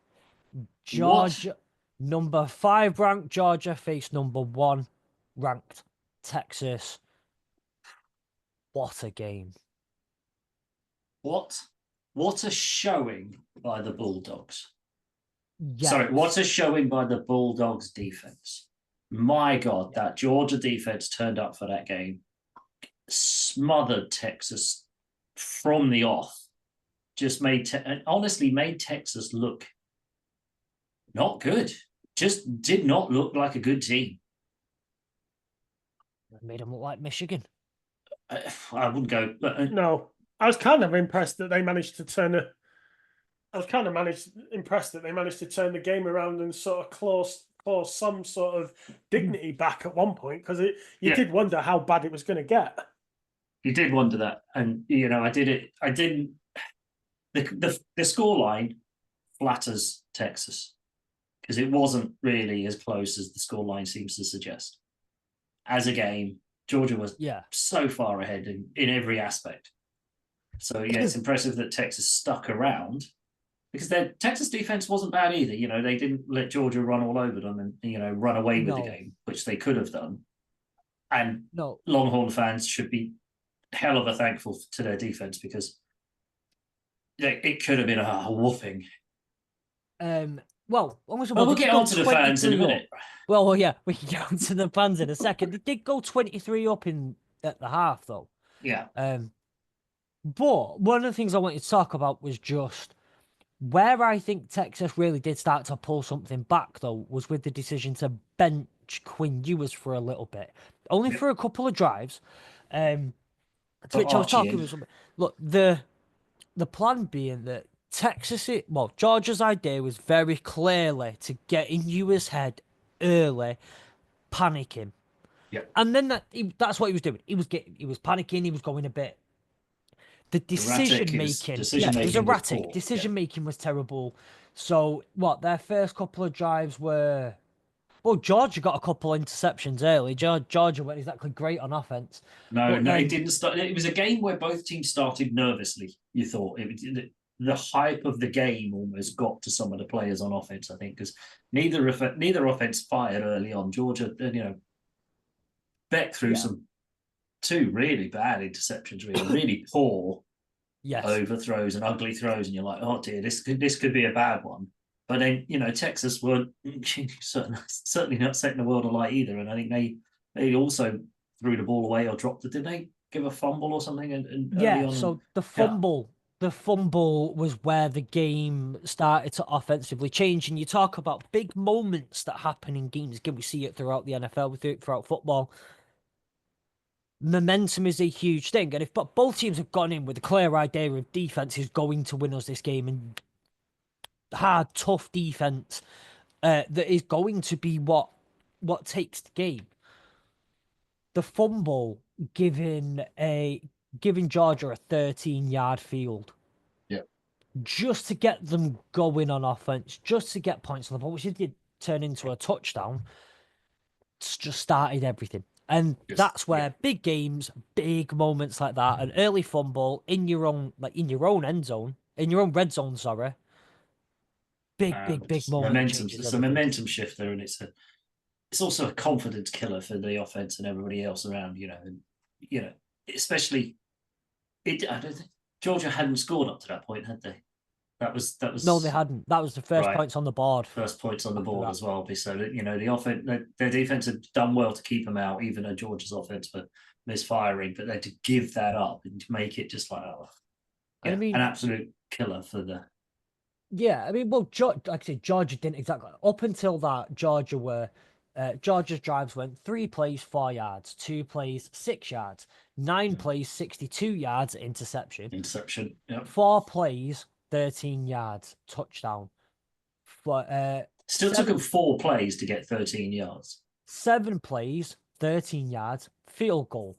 Georgia, number 5 ranked Georgia faced number 1 ranked Texas. What a game.
What a showing by the Bulldogs.
Yes.
Sorry, what a showing by the Bulldogs defense. My God, that Georgia defense turned up for that game. Smothered Texas from the off. Just honestly made Texas look not good. Just did not look like a good team.
Made them look like Michigan.
I wouldn't go. But,
no, I was kind of impressed that they managed to turn impressed that they managed to turn the game around and sort of claw some sort of dignity back at one point, because you did wonder how bad it was going to get.
You did wonder that, and I didn't. The scoreline flatters Texas because it wasn't really as close as the scoreline seems to suggest. As a game, Georgia was so far ahead in every aspect. So it's impressive that Texas stuck around, because their Texas defense wasn't bad either. They didn't let Georgia run all over them and run away with the game, which they could have done. And Longhorn fans should be hell of a thankful to their defense, because it could have been a whooping.
We'll
get on to the fans in a minute.
Well, yeah, we can get on to the fans in a second. They did go 23 up at the half, though.
Yeah.
But one of the things I wanted to talk about was just where I think Texas really did start to pull something back, though, was with the decision to bench Quinn Ewers for a little bit. Only for a couple of drives. To which I was talking with somebody. Look, the plan being that Georgia's idea was very clearly to get in Ewers' head early, panic him.
Yep.
And then that's what he was doing. He was panicking, he was going a bit. The decision making it was erratic. Decision making was terrible. So their first couple of drives were, Georgia got a couple of interceptions early. Georgia weren't exactly great on offense.
No, it didn't start. It was a game where both teams started nervously. You thought the hype of the game almost got to some of the players on offense, I think, because neither offense fired early on. Georgia, Beck threw two really bad interceptions, really poor overthrows and ugly throws, and you're like, oh dear, this could be a bad one. But then Texas weren't certainly not setting the world alight either, and I think they also threw the ball away or dropped it. Did they give a fumble or something?
So the fumble. The fumble was where the game started to offensively change. And you talk about big moments that happen in games. Again, we see it throughout the NFL, we see it throughout football. Momentum is a huge thing. And if both teams have gone in with a clear idea of defense is going to win us this game, and hard, tough defense that is going to be what takes the game. the fumble giving Georgia a 13-yard field.
Yeah.
Just to get them going on offense, just to get points on the ball, which did turn into a touchdown. It's just started everything. And that's where big games, big moments like that, an early fumble in your own end zone, in your own red zone, sorry. Big moment
Momentum.
changes
It's a
everything.
momentum shifter, and it's also a confidence killer for the offense and everybody else around. Especially I don't think Georgia hadn't scored up to that point, had they? That was
No, they hadn't. That was the first
right.
points on the board.
First points on the board as well. So that the offense, their defense had done well to keep them out, even though Georgia's offense were misfiring. But they had to give that up and to make it just like
And I mean,
an absolute killer for the.
Yeah, I mean, well, like I said, Georgia didn't exactly up until that. Georgia's drives went 3 plays, 4 yards, 2 plays, 6 yards, 9 plays, 62 yards, interception,
Yep.
4 plays, 13 yards, touchdown.
Still took them 4 plays to get 13 yards.
7 plays, 13 yards, field goal.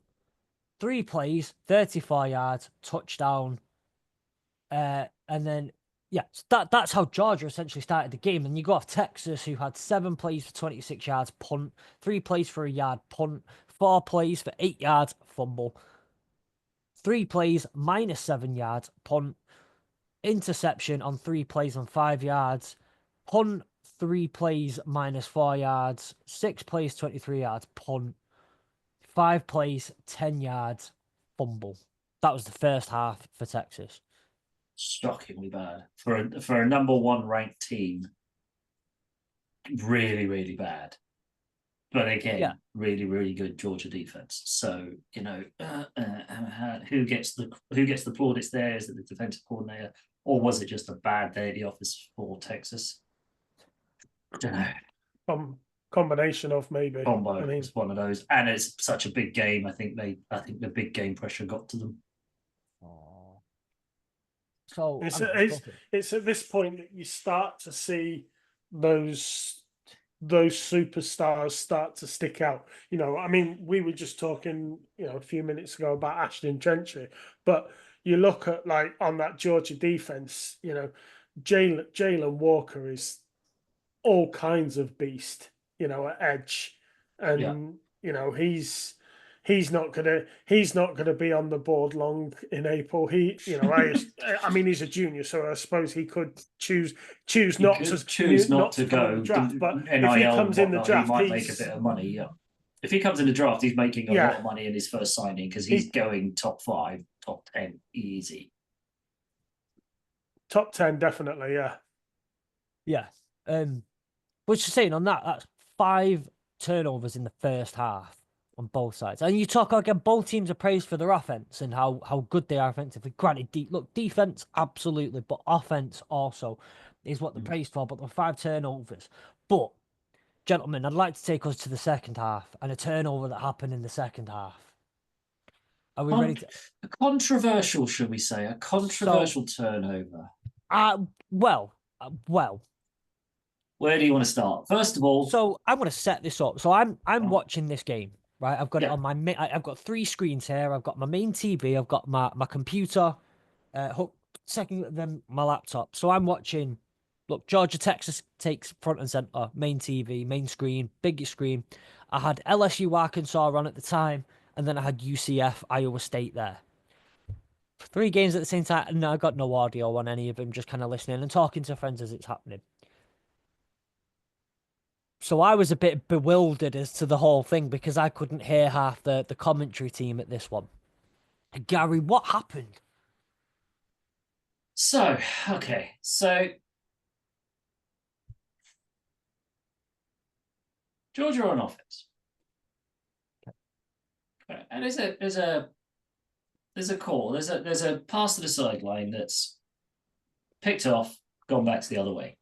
3 plays, 34 yards, touchdown. And then that's how Georgia essentially started the game. And you got Texas, who had 7 plays for 26 yards, punt, 3 plays for a yard, punt, 4 plays for 8 yards, fumble, 3 plays minus 7 yards, punt, interception on 3 plays on 5 yards, punt, 3 plays minus 4 yards, 6 plays 23 yards, punt, 5 plays 10 yards, fumble. That was the first half for Texas.
Shockingly bad for a number 1 ranked team. Really, really bad. But again, really, really good Georgia defense. So who gets the plaudits there? Is it the defensive coordinator, or was it just a bad day at the office for Texas? I don't know.
Combination of maybe.
Combo. I mean, it's one of those, and it's such a big game. I think the big game pressure got to them.
So
it's at this point that you start to see those superstars start to stick out. I mean, we were just talking, a few minutes ago about Ashton Gentry, but you look at on that Georgia defense, Jalen Walker is all kinds of beast, at edge, and he's not gonna be on the board long in April. I mean, he's a junior, so I suppose he could choose not to go in the draft. But if he comes in the draft,
he might make a bit of money. Yeah, if he comes in the draft, he's making a lot of money in his first signing because he's going top 5, top 10 easy.
Top 10, definitely.
Yeah. But just saying on that's 5 turnovers in the first half on both sides. And you talk again, both teams are praised for their offense and how good they are offensively. Granted, defense, absolutely, but offense also is what they're praised for. But there were 5 turnovers. But, gentlemen, I'd like to take us to the second half and a turnover that happened in the second half. Are we ready to...
Controversial, should we say? A controversial turnover.
Well.
Where do you want to start? First of all,
so I'm going to set this up. So I'm watching this game, right? I've got it on my. I've got 3 screens here. I've got my main TV. I've got my computer, second then my laptop. So I'm watching. Look, Georgia Texas takes front and center. Main TV, main screen, biggest screen. I had LSU Arkansas on at the time, and then I had UCF Iowa State there. 3 games at the same time, and I got no audio on any of them. Just kind of listening and talking to friends as it's happening. So I was a bit bewildered as to the whole thing because I couldn't hear half the commentary team at this one. Gary, what happened?
So Georgia on offense. Okay. And there's a call. There's a pass to the sideline that's picked off, gone back to the other way.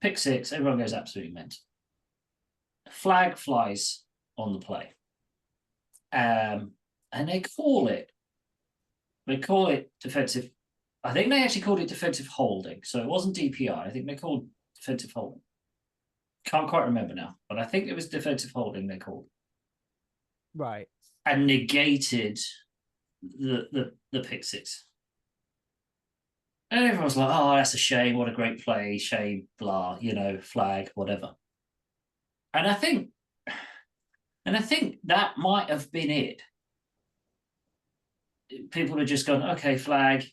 Pick 6, everyone goes absolutely mental. Flag flies on the play. And they call it defensive. I think they actually called it defensive holding. So it wasn't DPI. I think they called defensive holding. Can't quite remember now, but I think it was defensive holding they called.
Right.
and negated the pick six. And everyone's like, oh, that's a shame. What a great play. Shame, blah, flag, whatever. And I think that might have been it. People had just gone, okay, flag,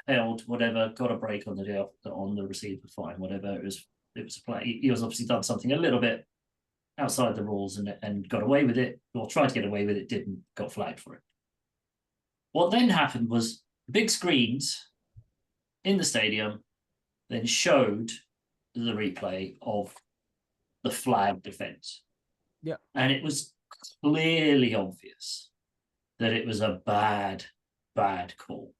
held, whatever, got a break on the receiver, fine, whatever. It was a play. He was obviously done something a little bit outside the rules and got away with it, or tried to get away with it, didn't, got flagged for it. What then happened was big screens in the stadium then showed the replay of the flag defense.
Yeah.
And it was clearly obvious that it was a bad call.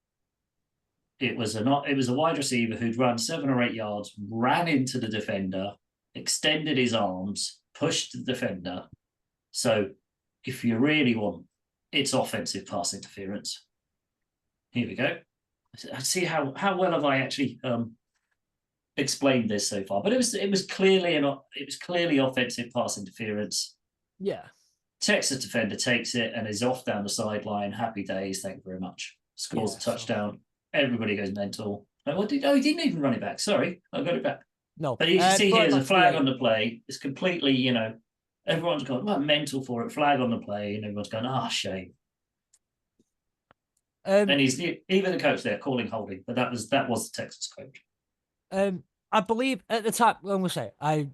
It was a wide receiver who'd run 7 or 8 yards, ran into the defender, extended his arms, pushed the defender. So if you really want, it's offensive pass interference. Here we go. I see how well have I actually explained this so far, but it was clearly offensive pass interference.
Yeah.
Texas defender takes it and is off down the sideline. Happy days, thank you very much. Scores a touchdown. Everybody goes mental. Like, he didn't even run it back. Sorry, I got it back.
No,
but you can see here's a flag on
the
the play. It's completely, everyone's gone, well, mental for it. Flag on the play, and everyone's going, shame. And he's even the coach there calling holding, but that was the Texas coach.
I believe at the time, I'm gonna say, I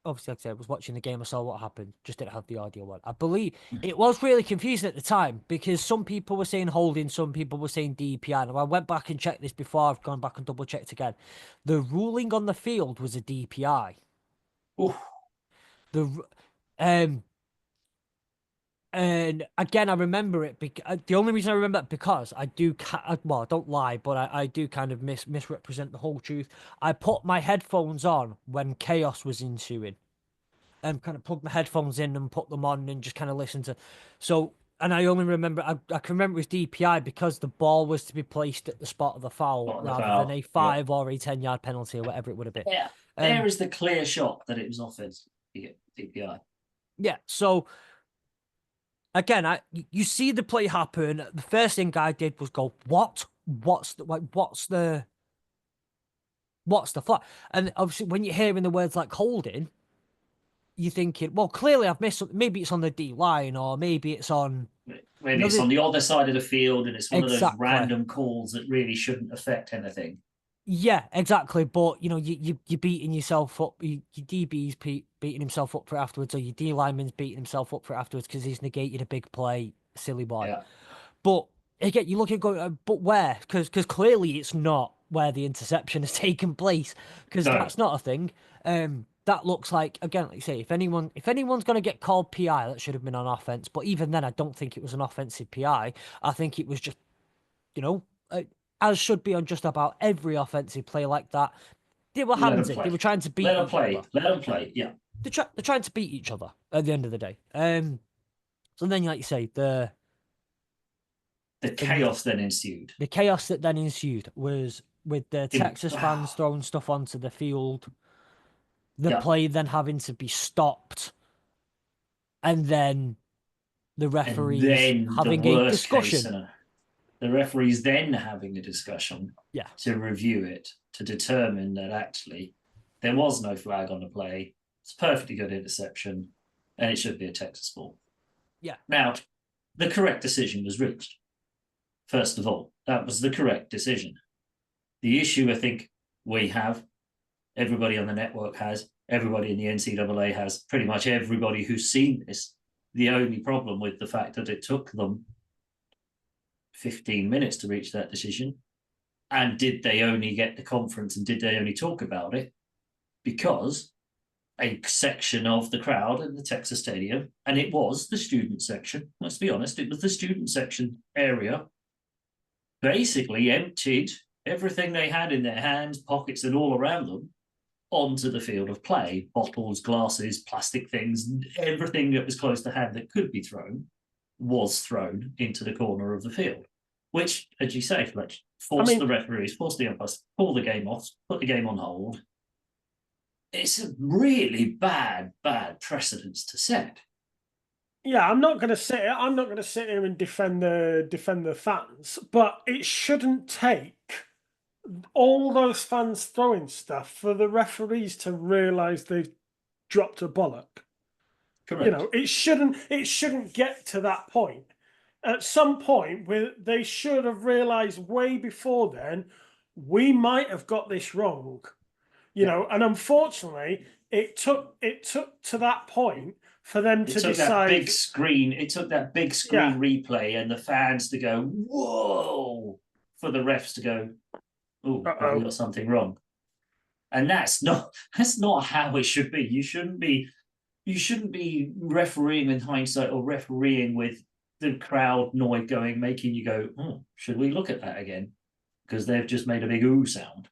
obviously, like I said, was watching the game. I saw what happened. Just didn't have the audio one. I believe it was really confusing at the time because some people were saying holding, some people were saying DPI. And I went back and checked this before. I've gone back and double checked again. The ruling on the field was a DPI.
Oof.
And again, I remember it. The only reason I remember it because I do. Well, I don't lie, but I do kind of misrepresent the whole truth. I put my headphones on when chaos was ensuing, and kind of plugged my headphones in and put them on and just kind of listened to. So, and I only remember. I can remember it was DPI because the ball was to be placed at the spot of the foul rather than a 5 or a 10-yard penalty or whatever it would have been.
Yeah, there is the clear shot that it was offense. DPI.
Yeah, so. Again, you see the play happen. The first thing I did was go, "What? What's the flag?" And obviously, when you're hearing the words like holding, you're thinking, "Well, clearly I've missed something. Maybe it's on the D line, or maybe it's on
it's on the other side of the field, and it's one of those
Exactly.
random calls that really shouldn't affect anything."
Yeah, exactly. But you're beating yourself up. Your DB's beating himself up for it afterwards, or your D lineman's beating himself up for it afterwards because he's negated a big play. Silly boy.
Yeah.
But again, you look at going, but where? Because clearly it's not where the interception has taken place. Because
No.
that's not a thing. That looks like, again, like you say, if anyone's going to get called PI, that should have been on offense. But even then, I don't think it was an offensive PI. I think it was just, as should be on just about every offensive play like that. They were hands in. They were trying to beat
Let them
each
play.
other.
Let them play. Yeah.
They're trying to beat each other at the end of the day. So then, like you say, the
chaos then ensued.
The chaos that then ensued was with the Texas fans throwing stuff onto the field, the play then having to be stopped, and then the referees having a discussion.
The referees then having a discussion
Yeah.
to review it, to determine that actually there was no flag on the play. It's a perfectly good interception, and it should be a Texas ball.
Yeah.
Now, the correct decision was reached. First of all, that was the correct decision. The issue I think we have, everybody on the network has, everybody in the NCAA has, pretty much everybody who's seen this. The only problem with the fact that it took them 15 minutes to reach that decision, and did they only get the conference and did they only talk about it because a section of the crowd in the Texas stadium, and it was the student section, let's be honest, it was the student section area, basically emptied everything they had in their hands, pockets, and all around them onto the field of play. Bottles, glasses, plastic things, everything that was close to hand that could be thrown was thrown into the corner of the field, which, as you say, Fletch, forced the referees, forced the umpires, pull the game off, put the game on hold. It's a really bad precedence to set.
Yeah, I'm not going to sit. I'm not going to sit here and defend the fans, but it shouldn't take all those fans throwing stuff for the referees to realise they've dropped a bollock.
Correct.
It shouldn't get to that point. At some point, they should have realised way before then, we might have got this wrong. And unfortunately, it took to that point for them to decide.
It took that big screen replay and the fans to go, whoa, for the refs to go, oh, have we got something wrong? And that's not how it should be. You shouldn't be refereeing in hindsight or refereeing with the crowd noise going, making you go, oh, should we look at that again? Because they've just made a big ooh sound.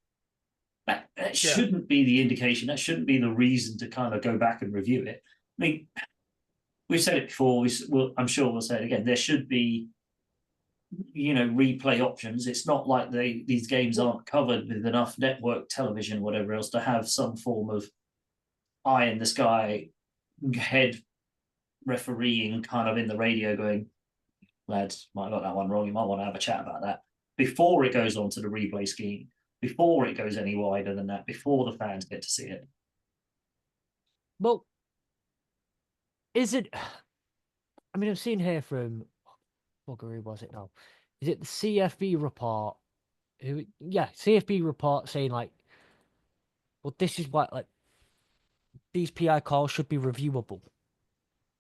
That shouldn't be the indication. That shouldn't be the reason to kind of go back and review it. I mean, we've said it before. I'm sure we'll say it again. There should be, replay options. It's not like these games aren't covered with enough network television, whatever else, to have some form of eye in the sky, head refereeing kind of in the radio going, lads, might have got that one wrong. You might want to have a chat about that before it goes on to the replay scheme, before it goes any wider than that, before the fans get to see it.
Well, is it? I mean, I'm seeing here from who was it now? Is it the CFB report? CFB report saying like, well, this is what like these PI calls should be reviewable.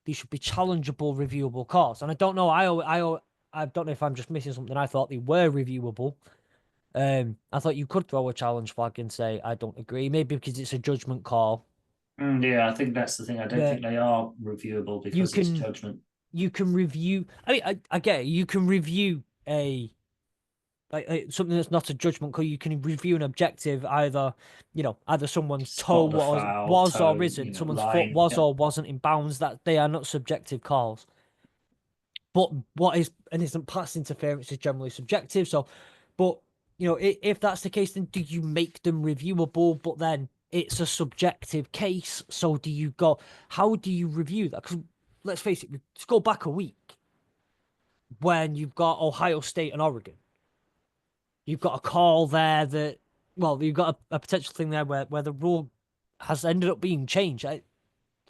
These should be challengeable, reviewable calls. And I don't know. I don't know if I'm just missing something. I thought they were reviewable. I thought you could throw a challenge flag and say I don't agree. Maybe because it's a judgment call.
Yeah, I think that's the thing. I don't think they are reviewable because it's judgment.
You can review. I mean, I get it. You can review something that's not a judgment call. You can review an objective, either someone's toe was or isn't, someone's foot was or wasn't in bounds. That they are not subjective calls. But what is and isn't pass interference is generally subjective. So, but if that's the case, then do you make them reviewable? But then it's a subjective case. So how do you review that? Because let's face it, let's go back a week when you've got Ohio State and Oregon. You've got a call there you've got a potential thing there where the rule has ended up being changed.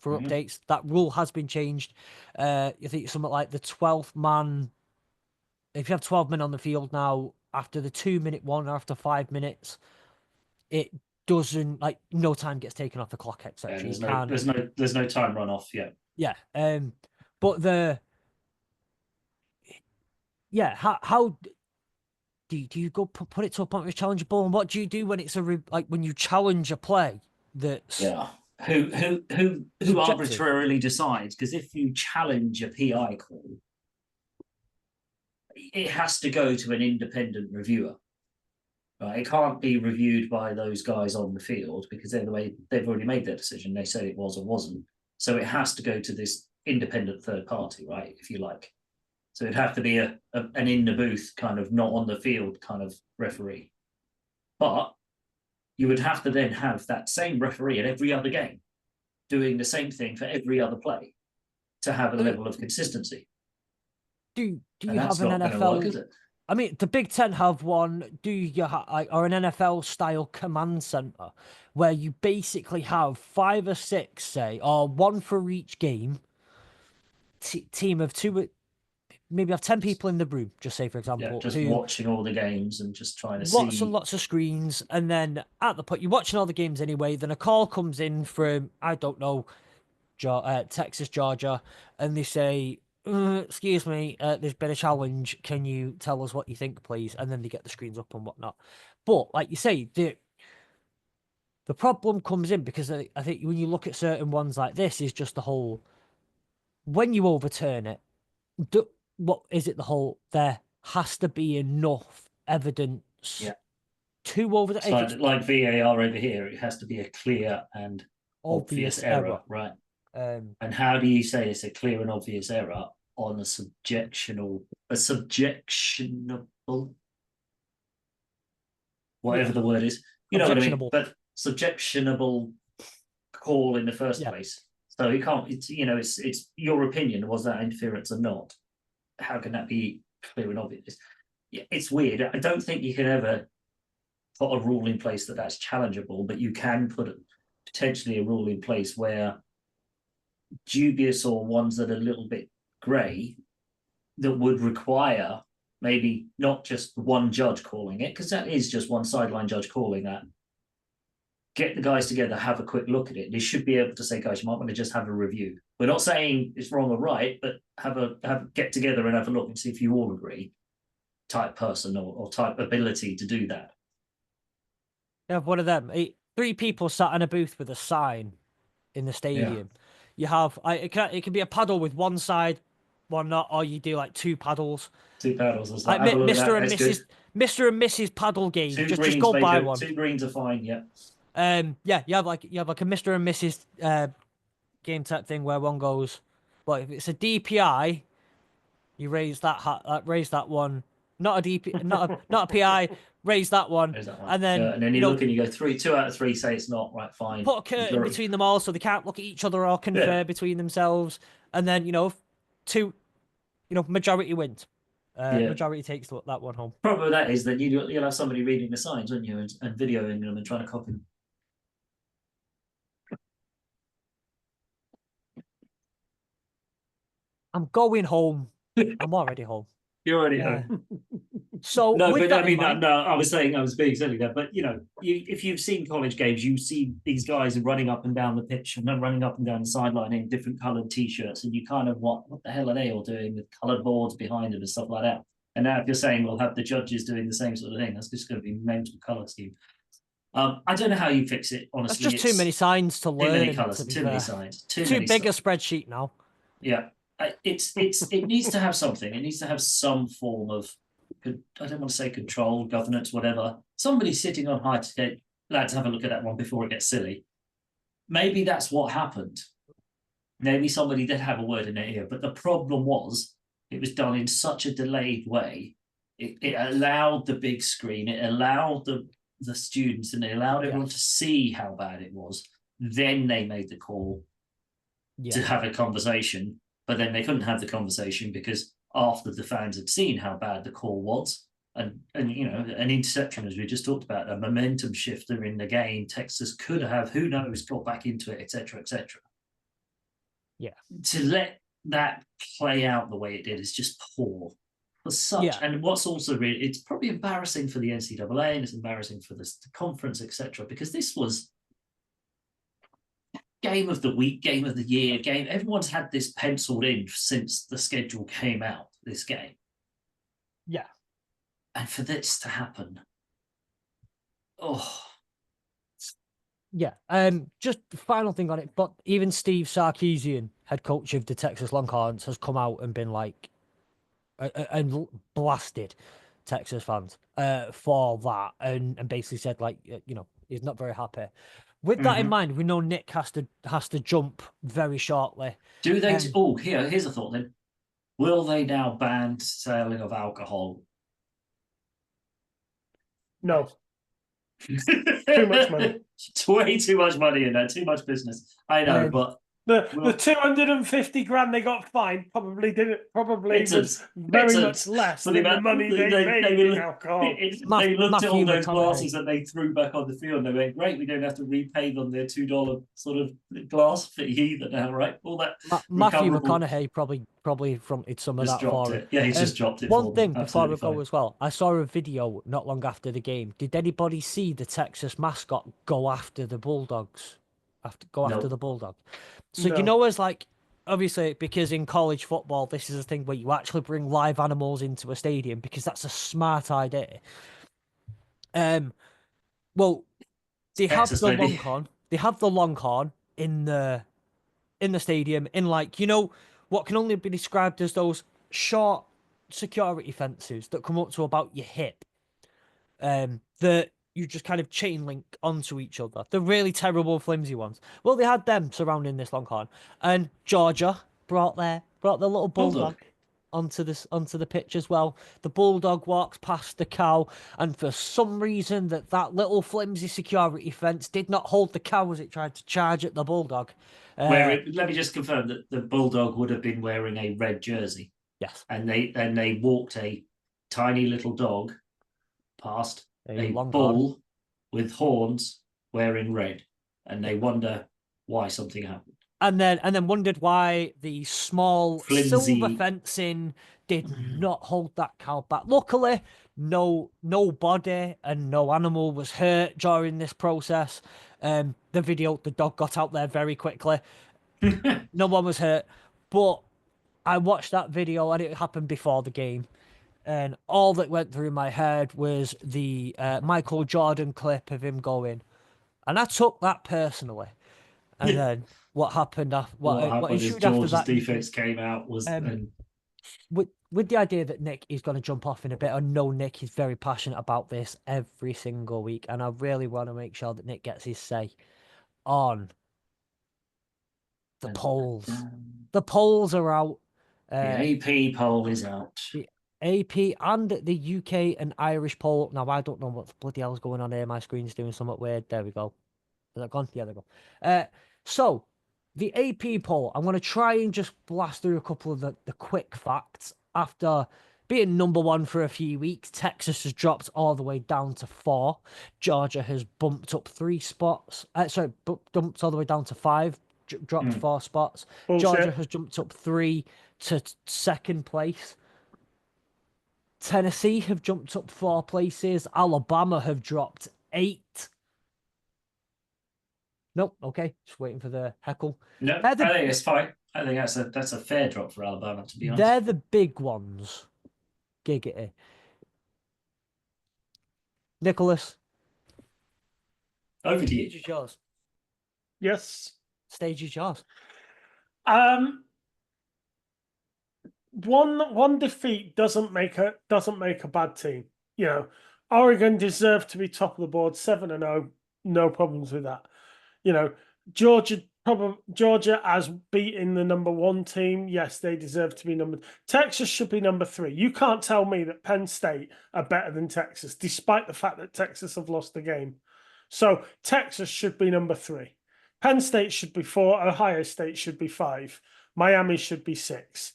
For updates, that rule has been changed. I think something like the 12th man. If you have 12 men on the field now, after the 2-minute one or after 5 minutes, it doesn't no time gets taken off the clock, etc.
There's no time run off yet.
Yeah. But how do you go put it to a point where it's challengeable, and what do you do when it's when you challenge a play that's
who arbitrarily decides? Because if you challenge a PI call, it has to go to an independent reviewer. Right? It can't be reviewed by those guys on the field because they've already made their decision. They said it was or wasn't. So it has to go to this independent third party, right? If you like. So it'd have to be an in the booth kind of not on the field kind of referee. But you would have to then have that same referee at every other game doing the same thing for every other play to have a level of consistency.
Do you have an NFL?
Work,
I mean, the Big Ten have one. Do you or an NFL style command center where you basically have 5 or 6, say, or one for each game, team of 2, maybe have 10 people in the room, just say, for example.
Just watching all the games and just trying to see.
Lots and lots of screens. And then at the point, you're watching all the games anyway, then a call comes in from, I don't know, Texas, Georgia, and they say, excuse me, there's been a challenge. Can you tell us what you think, please? And then they get the screens up and whatnot. But like you say, the problem comes in because I think when you look at certain ones like this, is just the whole, when you overturn it, what is it? The whole, there has to be enough evidence to overturn.
Like VAR over here, it has to be a clear and obvious error, right? And how do you say it's a clear and obvious error on a subjectionable, whatever the word is, you know what I mean? But subjectionable call in the first place. So you can't. It's it's your opinion. Was that interference or not? How can that be clear and obvious? Yeah, it's weird. I don't think you can ever put a rule in place that's challengeable, but you can put potentially a rule in place where dubious or ones that are a little bit grey that would require maybe not just one judge calling it, because that is just one sideline judge calling that. Get the guys together, have a quick look at it. They should be able to say, guys, you might want to just have a review. We're not saying it's wrong or right, but have get together and have a look and see if you all agree. Type person or type ability to do that.
You have one of them. 3 people sat in a booth with a sign in the stadium. You have it can be a paddle with one side, one not, or you do like 2 paddles.
2 paddles.
Like Mr. and Mrs. Mr. and Mrs. Paddle game. Just go buy one.
2 greens are fine. Yeah.
Yeah. You have like a Mr. and Mrs. Game type thing where one goes, but if it's a DPI, you raise that one. Not a DP, not a PI. Raise that one, and then
you look and you go 2 out of 3 say it's not right. Fine.
Put a curtain between them all so they can't look at each other or confer between themselves, and then 2, majority wins. Majority takes that one home.
Problem with that is that you'll have somebody reading the signs, won't you, and videoing them and trying to copy them.
I'm going home. I'm already home.
You're already home.
So
no, but I mean, no, I was being silly there. But if you've seen college games, you see these guys running up and down the pitch and then running up and down the sideline in different coloured t-shirts, and you kind of what the hell are they all doing with coloured boards behind them and stuff like that? And now if you're saying we'll have the judges doing the same sort of thing, that's just going to be mental colour scheme. I don't know how you fix it, honestly.
That's just too many signs to learn.
Too many colours, too many signs.
Too big a spreadsheet now.
Yeah. It needs to have something. It needs to have some form of, I don't want to say control, governance, whatever. Somebody sitting on high to get, lads, have a look at that one before it gets silly. Maybe that's what happened. Maybe somebody did have a word in their ear, but the problem was it was done in such a delayed way. It allowed the big screen, it allowed the students, and it allowed everyone to see how bad it was. Then they made the call to have a conversation. But then they couldn't have the conversation because after the fans had seen how bad the call was, and an interception, as we just talked about, a momentum shifter in the game, Texas could have, who knows, got back into it, etc., etc.
Yeah.
To let that play out the way it did is just poor. For such, and what's also really, it's probably embarrassing for the NCAA and it's embarrassing for the conference, etc., because this was game of the week, game of the year, game. Everyone's had this penciled in since the schedule came out, this game.
Yeah.
And for this to happen. Oh.
Yeah. Just final thing on it, but even Steve Sarkisian, head coach of the Texas Longhorns, has come out and been like, and blasted Texas fans for that, and basically said like, he's not very happy. With that in mind, we know Nick has to jump very shortly.
Do they? Here's a thought then. Will they now ban selling of alcohol?
No. Too much money.
Way too much money in there. Too much business. I know, but
the $250,000 they got fined probably was very much less than the money they made in alcohol.
They looked at all those glasses that they threw back on the field and they went, great, we don't have to repay them their $2 sort of glass fee either now, right? All that
Matthew McConaughey probably fronted some of that for it.
Yeah, he's just dropped it.
One thing before we go as well, I saw a video not long after the game. Did anybody see the Texas mascot go after the Bulldogs? After the Bulldog? So as like, obviously, because in college football, this is a thing where you actually bring live animals into a stadium because that's a smart idea. Well, they have the Longhorn. They have the Longhorn in the stadium in like, what can only be described as those short security fences that come up to about your hip. That you just kind of chain link onto each other. The really terrible, flimsy ones. Well, they had them surrounding this Longhorn. And Georgia brought the little bulldog. onto the pitch as well. The bulldog walks past the cow, and for some reason that little flimsy security fence did not hold the cow as it tried to charge at the bulldog.
Let me just confirm that the bulldog would have been wearing a red jersey,
Yes,
and they walked a tiny little dog past
a
a
long horn.
bull with horns wearing red, and they wonder why something happened.
And then wondered why the small
Flimsy.
silver fencing did not hold that cow back. Luckily, no body and no animal was hurt during this process. The dog got out there very quickly. No one was hurt, but I watched that video and it happened before the game. And all that went through my head was the Michael Jordan clip of him going, and I took that personally. And then what happened after
what
what
happened is
ensued after
George's
that?
defense came out was
With the idea that Nick is going to jump off in a bit. I know Nick is very passionate about this every single week, and I really want to make sure that Nick gets his say on the polls. The polls are out.
The AP poll is out.
The AP and the UK and Irish poll. Now, I don't know what the bloody hell's going on here. My screen's doing something weird. There we go. Is that gone? Yeah, there we go. So, the AP poll, I'm going to try and just blast through a couple of the quick facts. After being number one for a few weeks, Texas has dropped all the way down to 4. Georgia has bumped up 3 spots. Dumped all the way down to 5. Dropped 4 spots.
Bullshit.
Georgia has jumped up 3 to 2nd place. Tennessee have jumped up 4 places. Alabama have dropped 8. Nope. Okay, just waiting for the heckle.
No, I think it's fine. I think that's a fair drop for Alabama, to be honest.
They're the big ones. Giggity. Nicholas.
Over to you.
Stage is yours.
Yes.
Stage is yours.
One defeat doesn't make a bad team. You know, Oregon deserved to be top of the board, 7-0. No problems with that. You know, Georgia as beating the number 1 team. Yes, they deserve to be number. Texas should be number 3. You can't tell me that Penn State are better than Texas, despite the fact that Texas have lost the game. So Texas should be number 3. Penn State should be 4. Ohio State should be 5. Miami should be 6.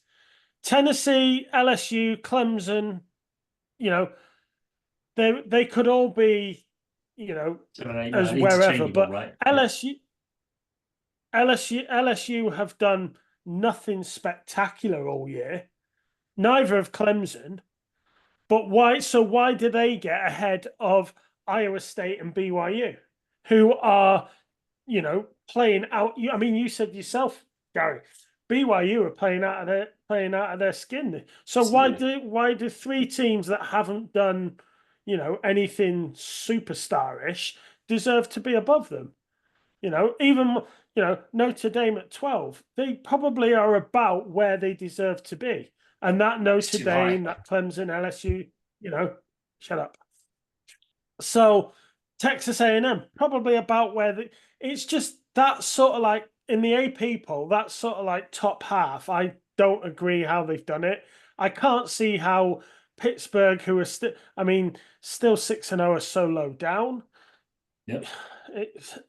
Tennessee, LSU, Clemson, you know, they could all be, you know, as wherever. But right? LSU have done nothing spectacular all year. Neither have Clemson. But why? So why do they get ahead of Iowa State and BYU, who are, you know, playing out? I mean, you said yourself, Gary, BYU are playing out of their skin. So absolutely. why do 3 teams that haven't done, you know, anything superstarish deserve to be above them? You know, even, you know, Notre Dame at 12, they probably are about where they deserve to be. And that Notre Dame, that Clemson, LSU, you know, shut up. So Texas A&M, probably about where it's just that sort of like in the AP poll, that's sort of like top half. I don't agree how they've done it. I can't see how Pittsburgh, who are still 6-0, are so low down.
Yep.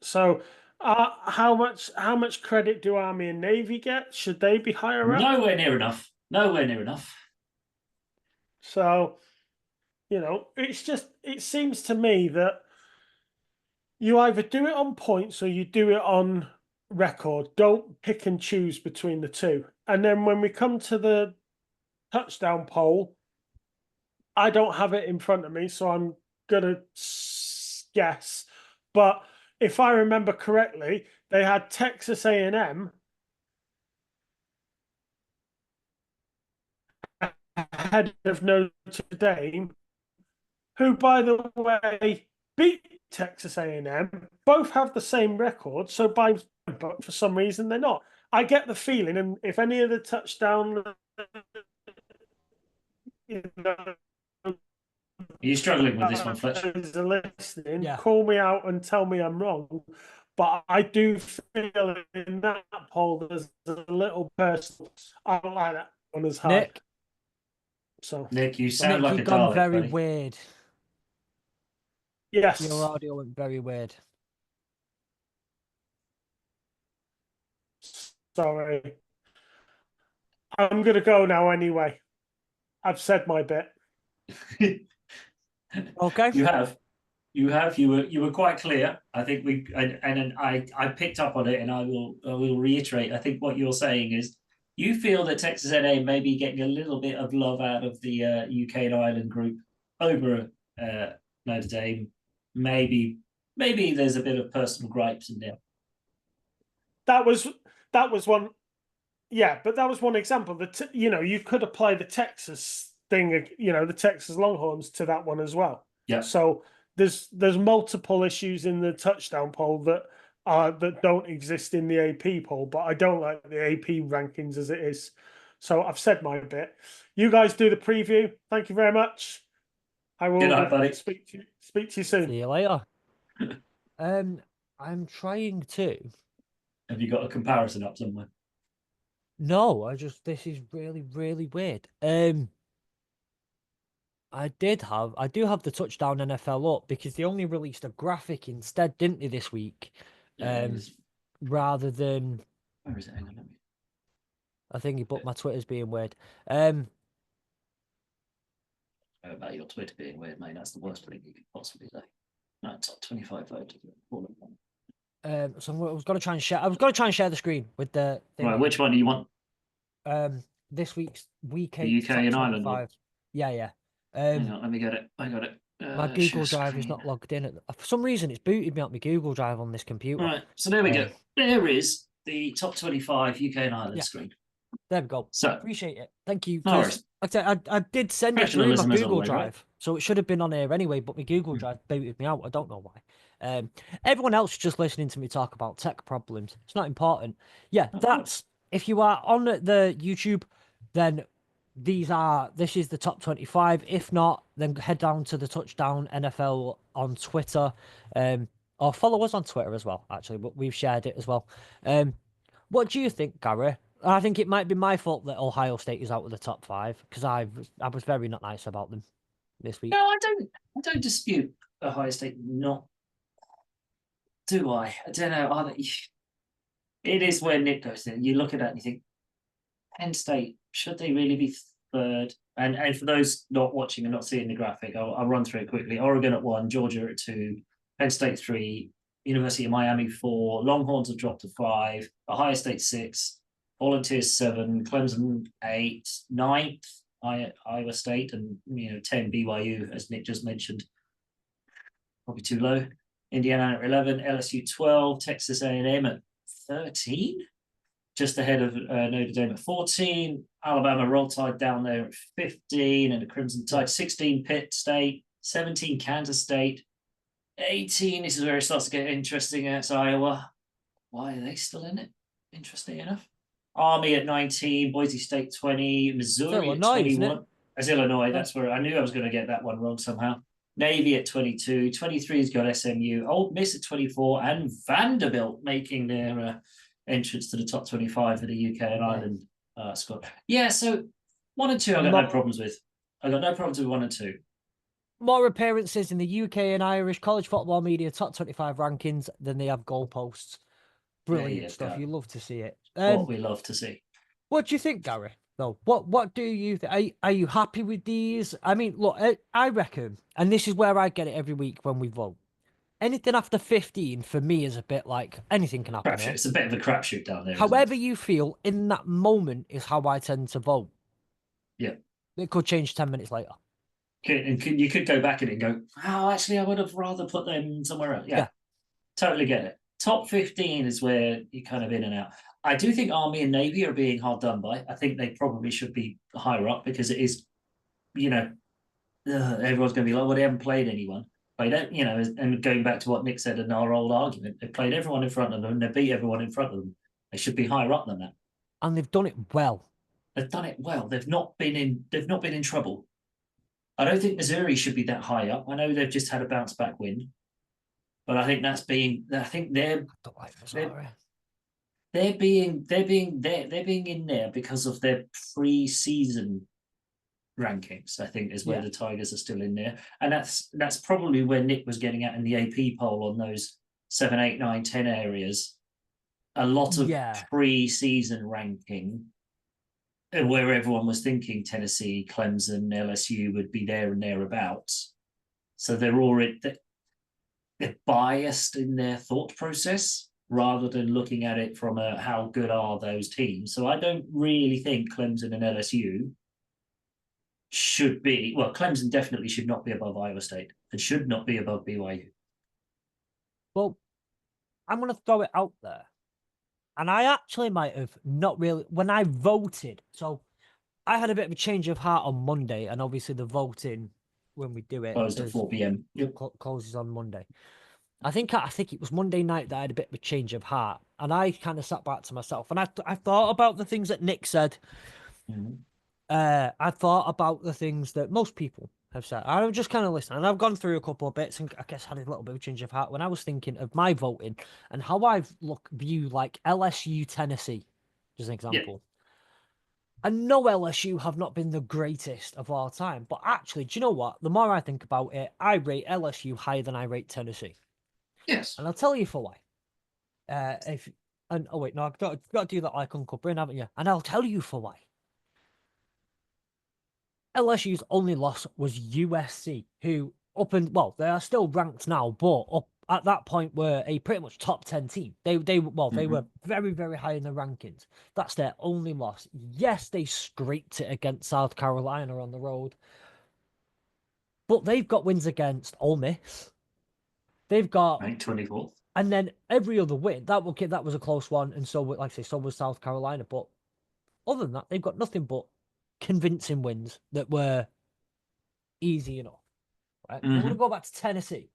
So how much credit do Army and Navy get? Should they be higher up?
Nowhere near enough. Nowhere near enough.
So, you know, it seems to me that you either do it on points or you do it on record. Don't pick and choose between the two. And then when we come to the touchdown poll, I don't have it in front of me, so I'm gonna guess. But if I remember correctly, they had Texas A&M ahead of Notre Dame, who, by the way, beat Texas A&M. Both have the same record, so but for some reason they're not. I get the feeling, and if any of the touchdown, you know,
are you struggling with this one, Fletch?
Listening, yeah. Call me out and tell me I'm wrong. But I do feel in that poll there's a little personal. I don't like that one as hard.
Nick,
So
Nick, you
sorry.
sound
Nick,
like
you've
a
gone
Dalek,
very
buddy.
weird. Your
Yes.
audio went very weird.
Sorry. I'm gonna go now anyway. I've said my bit.
Okay.
You have. You were quite clear. I think I picked up on it, and I will reiterate. I think what you're saying is you feel that Texas A&M may be getting a little bit of love out of the UK and Ireland group over Notre Dame. Maybe there's a bit of personal gripes in there.
That was one. Yeah, but that was one example. That you could apply the Texas thing, the Texas Longhorns to that one as well.
Yeah.
So there's multiple issues in the touchdown poll that don't exist in the AP poll, but I don't like the AP rankings as it is. So I've said my bit. You guys do the preview. Thank you very much. I will
Good night, buddy.
speak to you soon.
See you later. I'm trying to.
Have you got a comparison up somewhere?
No, this is really, really weird. I do have the touchdown NFL up because they only released a graphic instead, didn't they, this week?
Yeah,
Rather than
where is it? Hang on,
I think, but my Twitter's being weird.
about your Twitter being weird, mate. That's the worst thing you could possibly say. No, top 25 voters.
So I was gonna try and share. I was gonna try and share the screen with the thing.
Right, which one do you want?
This week's week
The
8
UK
top
and Ireland one?
25. Yeah.
Hang on, let me get it. I got it.
My Google
share
Drive is
screen.
not logged in. For some reason, it's booted me out my Google Drive on this computer.
Right, so there we go. There is the top 25 UK and Ireland screen.
There we go.
So
Appreciate it. Thank you.
no worries.
Like I said, I did send it through my
Professionalism as
Google
always,
Drive,
right?
so it should have been on here anyway. But my Google Drive booted me out. I don't know why. Everyone else just listening to me talk about tech problems. It's not important. Yeah, that's if you are on the YouTube, then this is the top 25. If not, then head down to the Touchdown NFL on Twitter, or follow us on Twitter as well. Actually, but we've shared it as well. What do you think, Gary? I think it might be my fault that Ohio State is out of the top 5 because I was very not nice about them this week.
No, I don't dispute Ohio State. Not do I? I don't know. It is where Nick goes in. You look at that and you think, Penn State, should they really be third? And for those not watching and not seeing the graphic, I'll run through it quickly. Oregon at 1, Georgia at 2, Penn State 3, University of Miami 4, Longhorns have dropped to 5, Ohio State 6, Volunteers 7, Clemson 8, 9th, Iowa State, and 10 BYU, as Nick just mentioned. Probably too low. Indiana at 11, LSU 12, Texas A&M at 13. Just ahead of Notre Dame at 14, Alabama Roll Tide down there at 15, and the Crimson Tide 16, Pitt State 17, Kansas State 18. This is where it starts to get interesting. It's Iowa. Why are they still in it? Interesting enough. Army at 19, Boise State 20, Missouri at 21. As Illinois, that's where I knew I was going to get that one wrong somehow. Navy at 22, 23's got SMU, Old Miss at 24, and Vanderbilt making their entrance to the top 25 for the UK and Ireland squad. Yeah, so 1 and 2 I got no problems with. I got no problems with 1 and 2.
More appearances in the UK and Irish college football media top 25 rankings than they have goalposts. Brilliant stuff. You love to see it.
What we love to see.
What do you think, Gary? No, what do you think? Are you happy with these? I mean, look, I reckon, and this is where I get it every week when we vote. Anything after 15 for me is a bit like anything can happen.
It's a bit of a crapshoot down there.
However you feel in that moment is how I tend to vote.
Yeah.
It could change 10 minutes later.
You could go back in it and go, oh, actually, I would have rather put them somewhere else. Yeah. Totally get it. Top 15 is where you're kind of in and out. I do think Army and Navy are being hard done by. I think they probably should be higher up because it is, everyone's going to be like, well, they haven't played anyone. They don't, and going back to what Nick said in our old argument, they played everyone in front of them and they beat everyone in front of them. They should be higher up than that.
And they've done it well.
They've done it well. They've not been in trouble. I don't think Missouri should be that high up. I know they've just had a bounce back win, but I think they're being in there because of their pre-season rankings, I think, is where
Yeah.
the Tigers are still in there. And that's probably where Nick was getting at in the AP poll on those 7, 8, 9, 10 areas. A lot of
Yeah.
pre-season ranking where everyone was thinking Tennessee, Clemson, LSU would be there and thereabouts. So they're biased in their thought process rather than looking at it from a how good are those teams. So I don't really think Clemson and LSU should be, well, Clemson definitely should not be above Iowa State and should not be above BYU.
Well, I'm going to throw it out there. And I actually might have not really, when I voted, so I had a bit of a change of heart on Monday, and obviously the voting when we do it
Closed at 4 p.m. Yep.
closes on Monday. I think it was Monday night that I had a bit of a change of heart, and I kind of sat back to myself and I thought about the things that Nick said.
Mm-hmm.
I thought about the things that most people have said. I'm just kind of listening, and I've gone through a couple of bits, and I guess had a little bit of a change of heart when I was thinking of my voting and how I view like LSU, Tennessee, as an example. Yeah. And no, LSU have not been the greatest of all time, but actually, do you know what? The more I think about it, I rate LSU higher than I rate Tennessee.
Yes,
and I'll tell you for why. Oh wait, no, I've got to do that like Uncle Bryn, haven't you? And I'll tell you for why. LSU's only loss was USC, who they are still ranked now, but up at that point were a pretty much top 10 team. They were very, very high in the rankings. That's their only loss. Yes, they scraped it against South Carolina on the road, but they've got wins against Ole Miss. They've got
ranked 24th.
And then every other win, that was a close one, and so like I say, so was South Carolina. But other than that, they've got nothing but convincing wins that were easy enough. Right?
Mm-hmm.
I want to go back to Tennessee.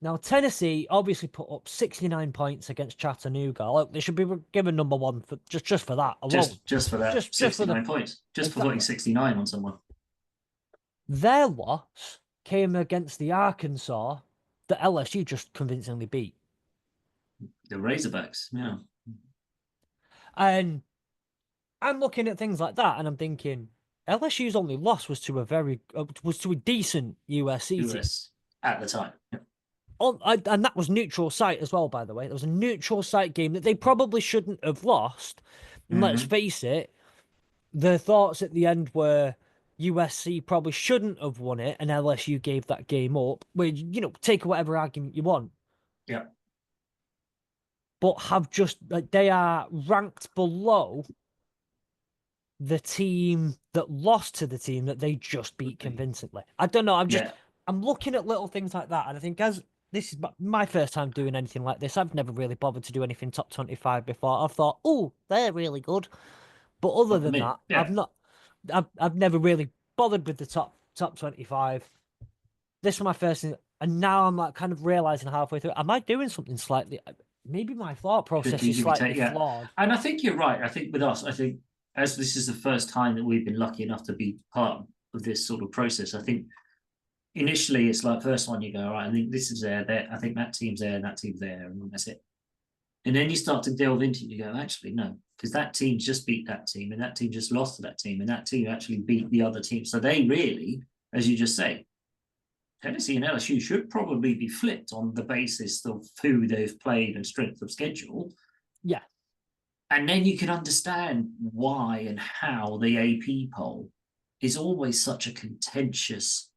Now, Tennessee obviously put up 69 points against Chattanooga. Like, they should be given number one for just for that alone.
Just for that, just 69 points. Just for putting 69 on someone.
Their loss came against the Arkansas that LSU just convincingly beat.
The Razorbacks, yeah.
And I'm looking at things like that, and I'm thinking LSU's only loss was to a decent USC team
at the time. Yeah.
And that was neutral site as well, by the way. It was a neutral site game that they probably shouldn't have lost. And let's face it, the thoughts at the end were USC probably shouldn't have won it, and LSU gave that game up. Where take whatever argument you want.
Yeah.
But they are ranked below the team that lost to the team that they just beat convincingly. I don't know. I'm looking at little things like that, and I think as this is my first time doing anything like this, I've never really bothered to do anything top 25 before. I've thought, oh, they're really good, but other than that, yeah. I've never really bothered with the top 25. This was my first thing, and now I'm like kind of realizing halfway through, am I doing something slightly? Maybe my thought process is slightly flawed.
And I think you're right. I think with us, as this is the first time that we've been lucky enough to be part of this sort of process, I think initially it's like first one you go, all right, I think this is there, I think that team's there and that team's there, and that's it. And then you start to delve into it, you go, actually, no, because that team just beat that team, and that team just lost to that team, and that team actually beat the other team. So they really, as you just say, Tennessee and LSU should probably be flipped on the basis of who they've played and strength of schedule.
Yeah.
And then you can understand why and how the AP poll is always such a contentious,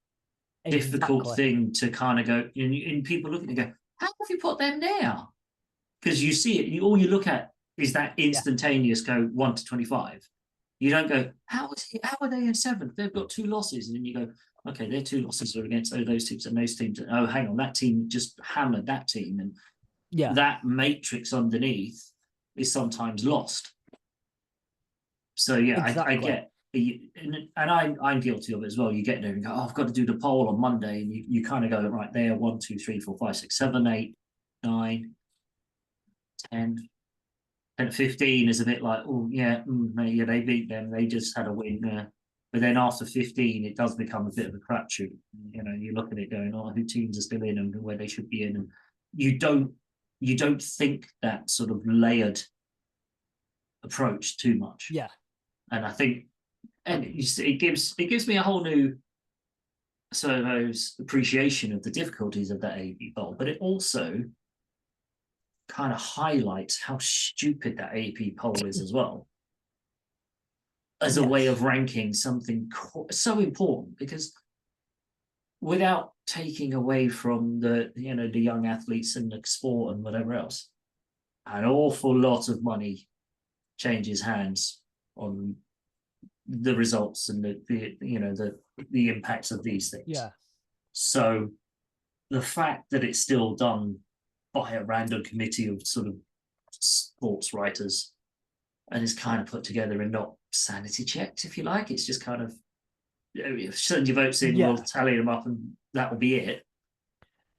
difficult thing to kind of go, and people look at it and go, how have you put them there? Because you see it, all you look at is that instantaneous go 1 to 25. You don't go, how are they in 7th? They've got 2 losses. And then you go, okay, their 2 losses are against those teams and those teams. Oh, hang on, that team just hammered that team. And that matrix underneath is sometimes lost. So, yeah, exactly. I get, and I'm guilty of it as well. You get there and go, oh, I've got to do the poll on Monday. And you kind of go, right there, 1, 2, 3, 4, 5, 6, 7, 8, 9, 10. And 15 is a bit like, oh, yeah, they beat them. They just had a win. But then after 15, it does become a bit of a crapshoot. You look at it going, oh, who teams are still in and where they should be in. And you don't think that sort of layered approach too much.
Yeah.
And I think And it gives me a whole new sort of appreciation of the difficulties of that AP poll, but it also kind of highlights how stupid that AP poll is as well, as a way of ranking something so important. Because without taking away from the young athletes and the sport and whatever else, an awful lot of money changes hands on the results and the impacts of these things.
Yeah.
So the fact that it's still done by a random committee of sort of sports writers and is kind of put together and not sanity checked, if you like, it's just kind of, send your votes in, we'll tally them up, and that will be it.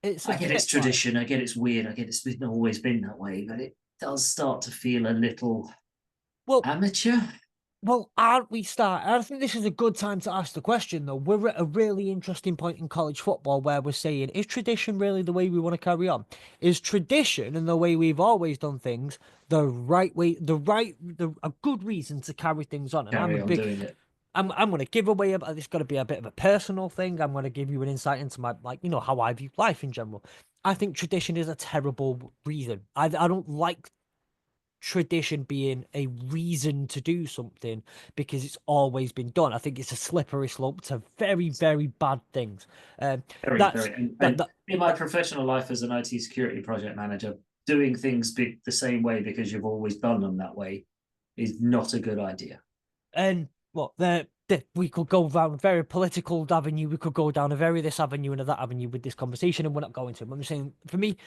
I get it's tradition, I get it's weird, I get it's always been that way, but it does start to feel a little amateur.
Well, aren't we starting? I think this is a good time to ask the question, though. We're at a really interesting point in college football where we're saying, is tradition really the way we want to carry on? Is tradition and the way we've always done things the right way, a good reason to carry things on? And
doing it.
I'm going to give away, this got to be a bit of a personal thing. I'm going to give you an insight into my, how I view life in general. I think tradition is a terrible reason. I don't like tradition being a reason to do something because it's always been done. I think it's a slippery slope to very, very bad things.
Very. In my professional life as an IT security project manager, doing things the same way because you've always done them that way is not a good idea.
And we could go down a very political avenue. We could go down a very this avenue and that avenue with this conversation, and we're not going to. I'm just saying, for me,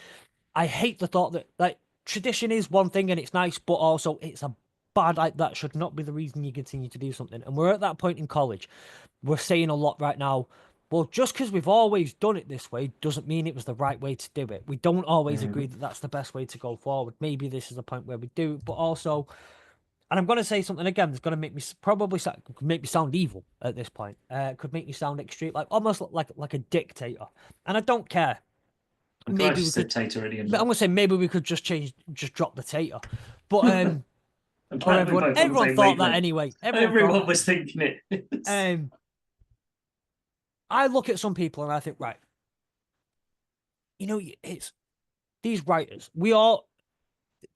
I hate the thought that tradition is one thing and it's nice, but also it's a bad, that should not be the reason you continue to do something. And we're at that point in college. We're saying a lot right now. Well, just because we've always done it this way doesn't mean it was the right way to do it. We don't always agree that that's the best way to go forward. Maybe this is a point where we do, but also, and I'm going to say something again that's going to make me sound evil at this point. Could make me sound extreme, almost like a dictator. And I don't care.
Maybe we could tater at the end.
I'm gonna say maybe we could just drop the tater, but everyone thought that anyway.
Everyone was thinking it.
I look at some people and I think, right, it's these writers.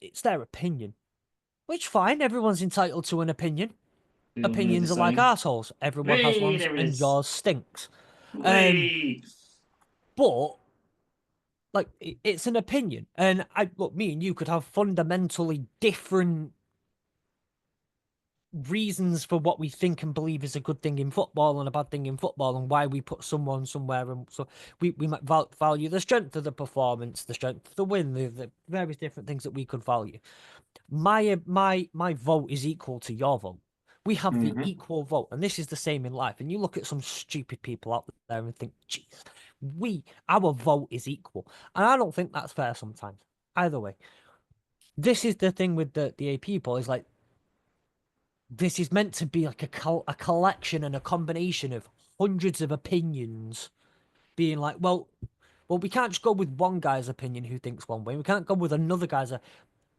It's their opinion, which fine. Everyone's entitled to an opinion. Opinions are like assholes. Everyone has one, and yours stinks. But it's an opinion, and me and you could have fundamentally different reasons for what we think and believe is a good thing in football and a bad thing in football, and why we put someone somewhere, and so we might value the strength of the performance, the strength of the win, the various different things that we could value. My vote is equal to your vote. We have the equal vote, and this is the same in life. And you look at some stupid people out there and think, Jesus, our vote is equal. And I don't think that's fair sometimes. Either way, this is the thing with the AP poll, is this is meant to be like a collection and a combination of hundreds of opinions being like, well, we can't just go with one guy's opinion who thinks one way. We can't go with another guy's.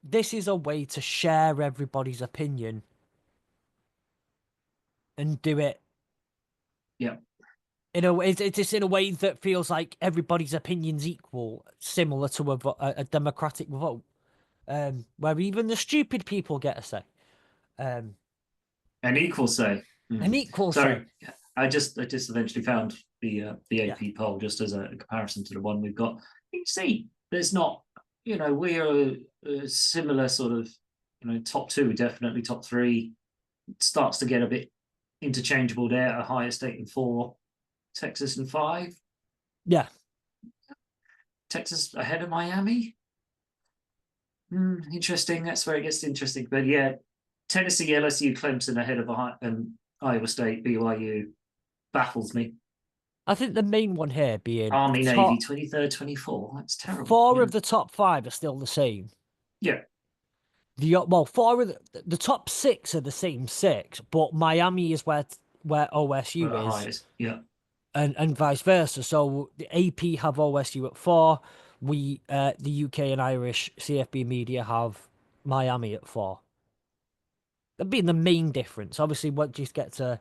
This is a way to share everybody's opinion and do it.
Yeah.
In a way, it's in a way that feels like everybody's opinion's equal, similar to a democratic vote, where even the stupid people get a say.
An equal say.
An equal say.
I just eventually found the AP poll just as a comparison to the one we've got. You see, there's not, we are a similar sort of, top two, definitely top three. It starts to get a bit interchangeable there. Ohio State in 4, Texas in 5.
Yeah.
Texas ahead of Miami. Interesting. That's where it gets interesting. But yeah, Tennessee, LSU, Clemson ahead of Iowa State, BYU baffles me.
I think the main one here being
Army, Navy, 23rd, 24. That's terrible.
4 of the top 5 are still the same.
Yeah.
4 of the top 6 are the same 6, but Miami is where OSU is.
Yeah.
And vice versa. So the AP have OSU at 4. The UK and Irish CFB media have Miami at 4. That'd be the main difference. Obviously, once you get to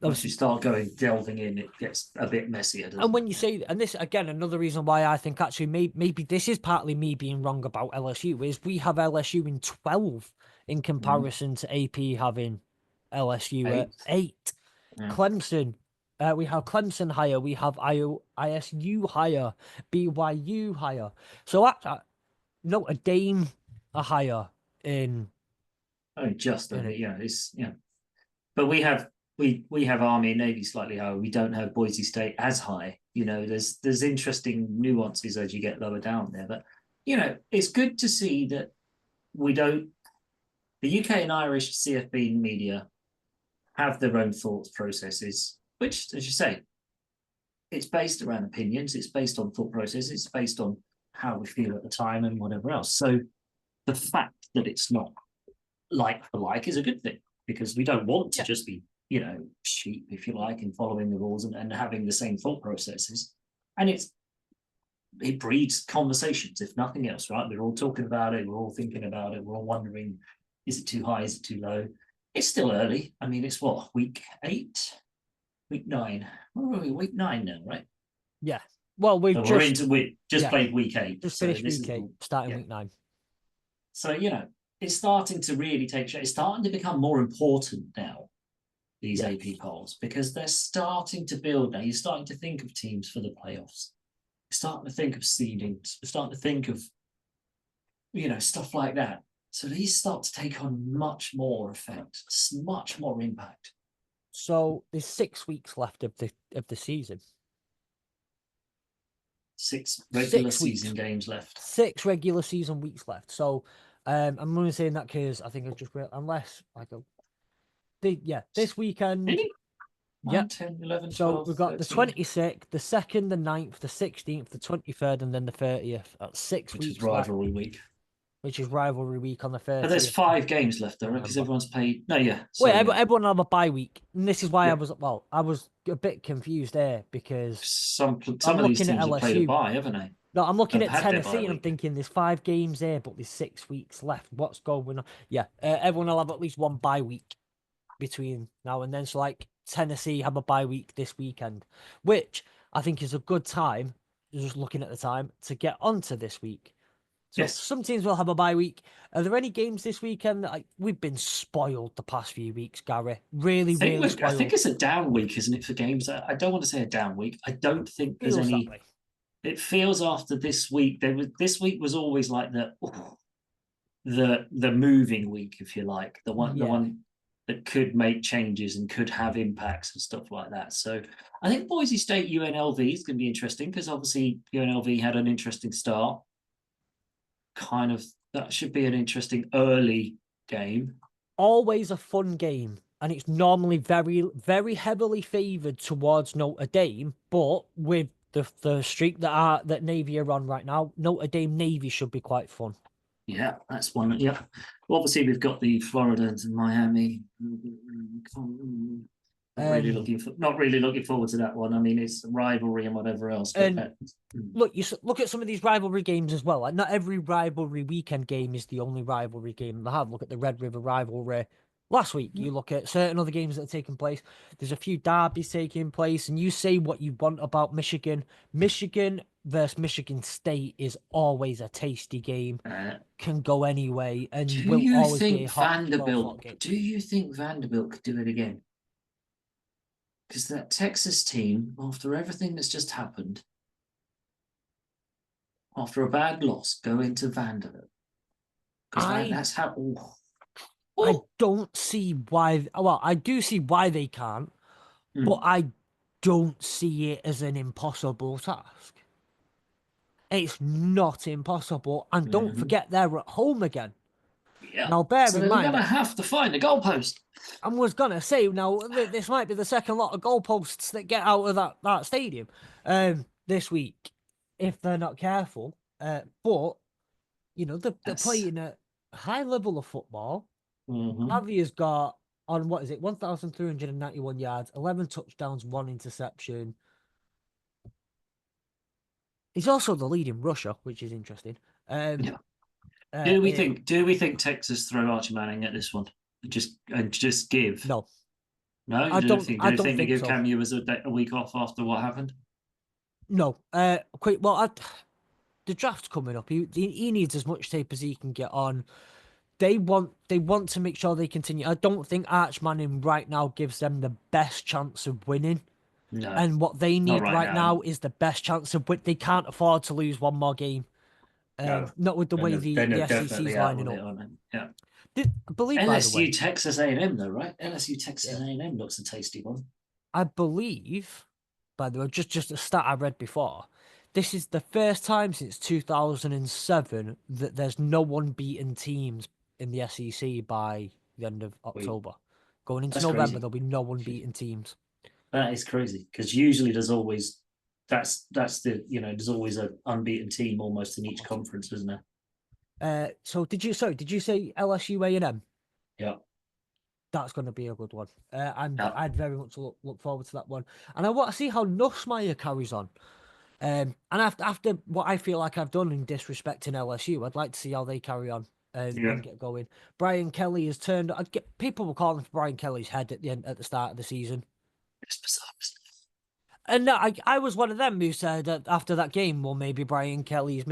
Once you
obviously,
start delving in, it gets a bit messier, doesn't
and when
it?
you say, and this again, another reason why I think actually maybe this is partly me being wrong about LSU is we have LSU in 12 in comparison to AP having LSU at
Eight.
8.
Yeah.
Clemson, we have Clemson higher, we have ISU higher, BYU higher. So Notre Dame are higher in.
Oh, just a
in
bit,
it.
yeah. It's but we have Army and Navy slightly higher. We don't have Boise State as high. There's interesting nuances as you get lower down there. But it's good to see that we don't. The UK and Irish CFB media have their own thoughts processes, which, as you say, it's based around opinions. It's based on thought processes. It's based on how we feel at the time and whatever else. So the fact that it's not like for like is a good thing, because we don't want to just be, sheep, if you like, in following the rules and having the same thought processes. And it breeds conversations, if nothing else, right? We're all talking about it, we're all thinking about it, we're all wondering, is it too high, is it too low? It's still early. I mean, it's what, week 8, week 9. Where are we? Week 9 now, right?
Yeah. Well, we
just played week 8.
Just
so
finished
this
week
is
8, starting week 9.
So, it's starting to really take shape. It's starting to become more important now, these AP polls, because they're starting to build now. You're starting to think of teams for the playoffs. You're starting to think of seedings. You're starting to think of, stuff like that. So these start to take on much more effect, much more impact.
So there's 6 weeks left of the season.
6 regular season games left.
6 regular season weeks left. So I'm only saying that because I think I just unless I go. This weekend.
Really? 9,
Yep.
10, 11,
So
12,
we've got
13.
the 26th, the 2nd, the 9th, the 16th, the 23rd, and then the 30th. That's 6
which
weeks
is rivalry week.
Which is rivalry week on the 30th.
But there's 5 games left though, right? Because everyone's played. No, yeah.
Wait, everyone will have a bye week, and this is why I was a bit confused there because
some
I'm
of these
looking at
teams have played a
LSU.
bye, haven't they?
No, I'm looking
Have
at
had their bye
Tennessee, and I'm
week.
thinking there's 5 games there, but there's 6 weeks left. What's going on? Yeah, everyone will have at least one bye week between now and then. So, like, Tennessee have a bye week this weekend, which I think is a good time, just looking at the time, to get onto this week. So some teams will have a bye week. Are there any games this weekend that we've been spoiled the past few weeks, Gary? Really spoiled.
I think it's a down week, isn't it, for games? I don't want to say a down week. I don't think there's
Feels
any.
That way.
It feels after this week. This week was always like the moving week, if you like, the one that could make changes and could have impacts and stuff like that. So I think Boise State UNLV is going to be interesting, because obviously UNLV had an interesting start. That should be an interesting early game.
Always a fun game, and it's normally very, very heavily favoured towards Notre Dame. But with the streak that Navy are on right now, Notre Dame Navy should be quite fun.
Yeah, that's one. Yeah, well, obviously we've got the Florida and Miami. Not really looking forward to that one. I mean, it's a rivalry and whatever else. But
look, you look at some of these rivalry games as well. Like, not every rivalry weekend game is the only rivalry game they have. Look at the Red River rivalry last week. You look at certain other games that are taking place. There's a few derbies taking place, and you say what you want about Michigan. Michigan versus Michigan State is always a tasty game. Can go anyway, and will always be a hot game.
Do you think Vanderbilt could do it again? Because that Texas team, after everything that's just happened, after a bad loss, go into Vanderbilt. Because that's how.
I don't see why. Well, I do see why they can't, but I don't see it as an impossible task. It's not impossible, and don't forget they're at home again.
Yeah.
Now, bear in mind,
they're going to have to find a goalpost.
I was gonna say, now this might be the second lot of goalposts that get out of that stadium this week if they're not careful. But they're playing a high level of football. Javia's got on 1,391 yards, 11 touchdowns, 1 interception. He's also the lead in rusher, which is interesting.
Do we think Texas throw Archie Manning at this one? Just give.
No,
No,
I
you don't
don't.
think?
I
Do you
don't
think they
think
give
so.
Cam Ewers a week off after what happened?
No. Quick. Well, the draft's coming up. He needs as much tape as he can get on. They want to make sure they continue. I don't think Arch Manning right now gives them the best chance of winning.
No,
And what they
not
need
right
right
now.
now
No,
is the best chance of win. They can't afford to lose one more game.
no.
Not with the way
Then
the
they're
SEC is
definitely out
lining
with it,
up.
aren't they? Yeah.
I believe, by the
LSU
way,
Texas A&M though, right? LSU Texas
yeah,
A&M looks a tasty one.
I believe, by the way, just a stat I read before. This is the first time since 2007 that there's no unbeaten teams in the SEC by the end of
Wait,
October. Going into
that's
November,
crazy.
there'll be no unbeaten teams.
That is crazy because usually there's always that's the there's always an unbeaten team almost in each conference, isn't there?
So did you say LSU A&M?
Yeah,
That's going to be a good one.
yeah.
I'd very much look forward to that one, and I want to see how Nussmeier carries on. And after what I feel like I've done in disrespecting LSU, I'd like to see how they carry on
Yeah.
and get going. Brian Kelly has turned. People were calling for Brian Kelly's head at the start of the season,
It's bizarre.
and I was one of them who said that after that game, well, maybe Brian Kelly's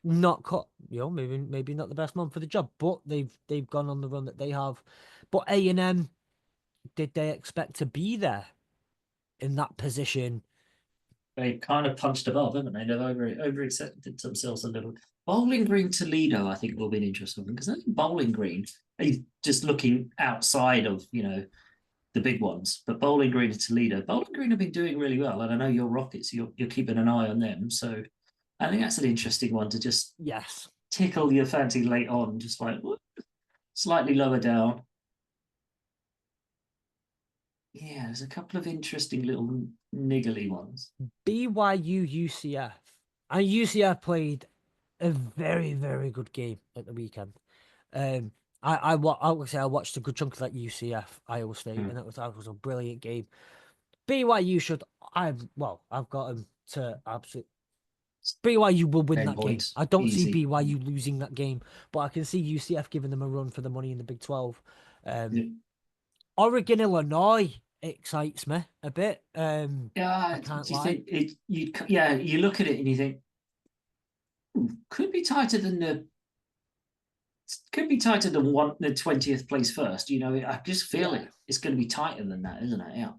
not cut. Maybe not the best man for the job, but they've gone on the run that they have. But A&M, did they expect to be there in that position?
They've kind of punched above, haven't they? They've over accepted themselves a little. Bowling Green Toledo, I think, will be an interesting one because I think Bowling Green, just looking outside of the big ones, but Bowling Green and Toledo, Bowling Green have been doing really well, and I know your Rockets, you're keeping an eye on them, so I think that's an interesting one to just
Yes.
tickle your fancy late on, just like slightly lower down. Yeah, there's a couple of interesting little niggly ones.
BYU UCF. And UCF played a very, very good game at the weekend. Um, I would say I watched a good chunk of that UCF Iowa State, and that was a brilliant game. BYU should I've got them to absolute. BYU will win
10
that game.
points,
I don't see
easy.
BYU losing that game, but I can see UCF giving them a run for the money in the Big 12.
Yeah,
Oregon, Illinois excites me a bit. I
yeah.
can't
Do you
lie.
think it? You look at it and you think could be tighter than the 20th place first. I just feel
Yeah.
it's going to be tighter than that, isn't it? Yeah.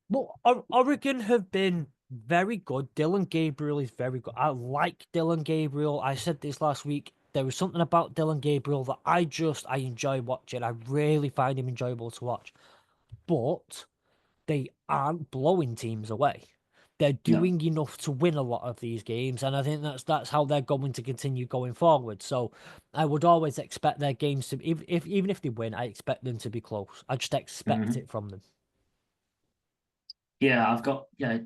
Well, Oregon have been very good. Dylan Gabriel is very good. I like Dylan Gabriel. I said this last week. There was something about Dylan Gabriel that I enjoy watching. I really find him enjoyable to watch. But they aren't blowing teams away. They're
No.
doing enough to win a lot of these games, and I think that's how they're going to continue going forward. So I would always expect their games to, even if they win, I expect them to be close. I just expect
Mhm.
it from them.
Yeah, I've got. Yeah,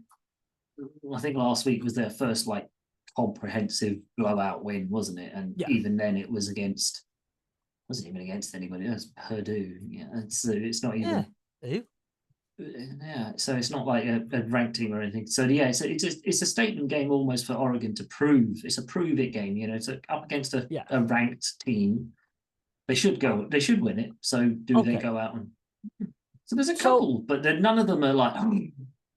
I think last week was their first comprehensive blowout win, wasn't it? And
Yeah,
even then, it was against. Wasn't even against anybody. It was Purdue. Yeah, it's not
yeah.
even.
Who?
Yeah, so it's not like a ranked team or anything. So yeah, it's a statement game almost for Oregon to prove. It's a prove it game. It's up against a
Yeah.
ranked team. They should go. They should win it. So do they
Okay.
go out and? So there's a
So
couple, but then none of them are like. Oh,
I mean,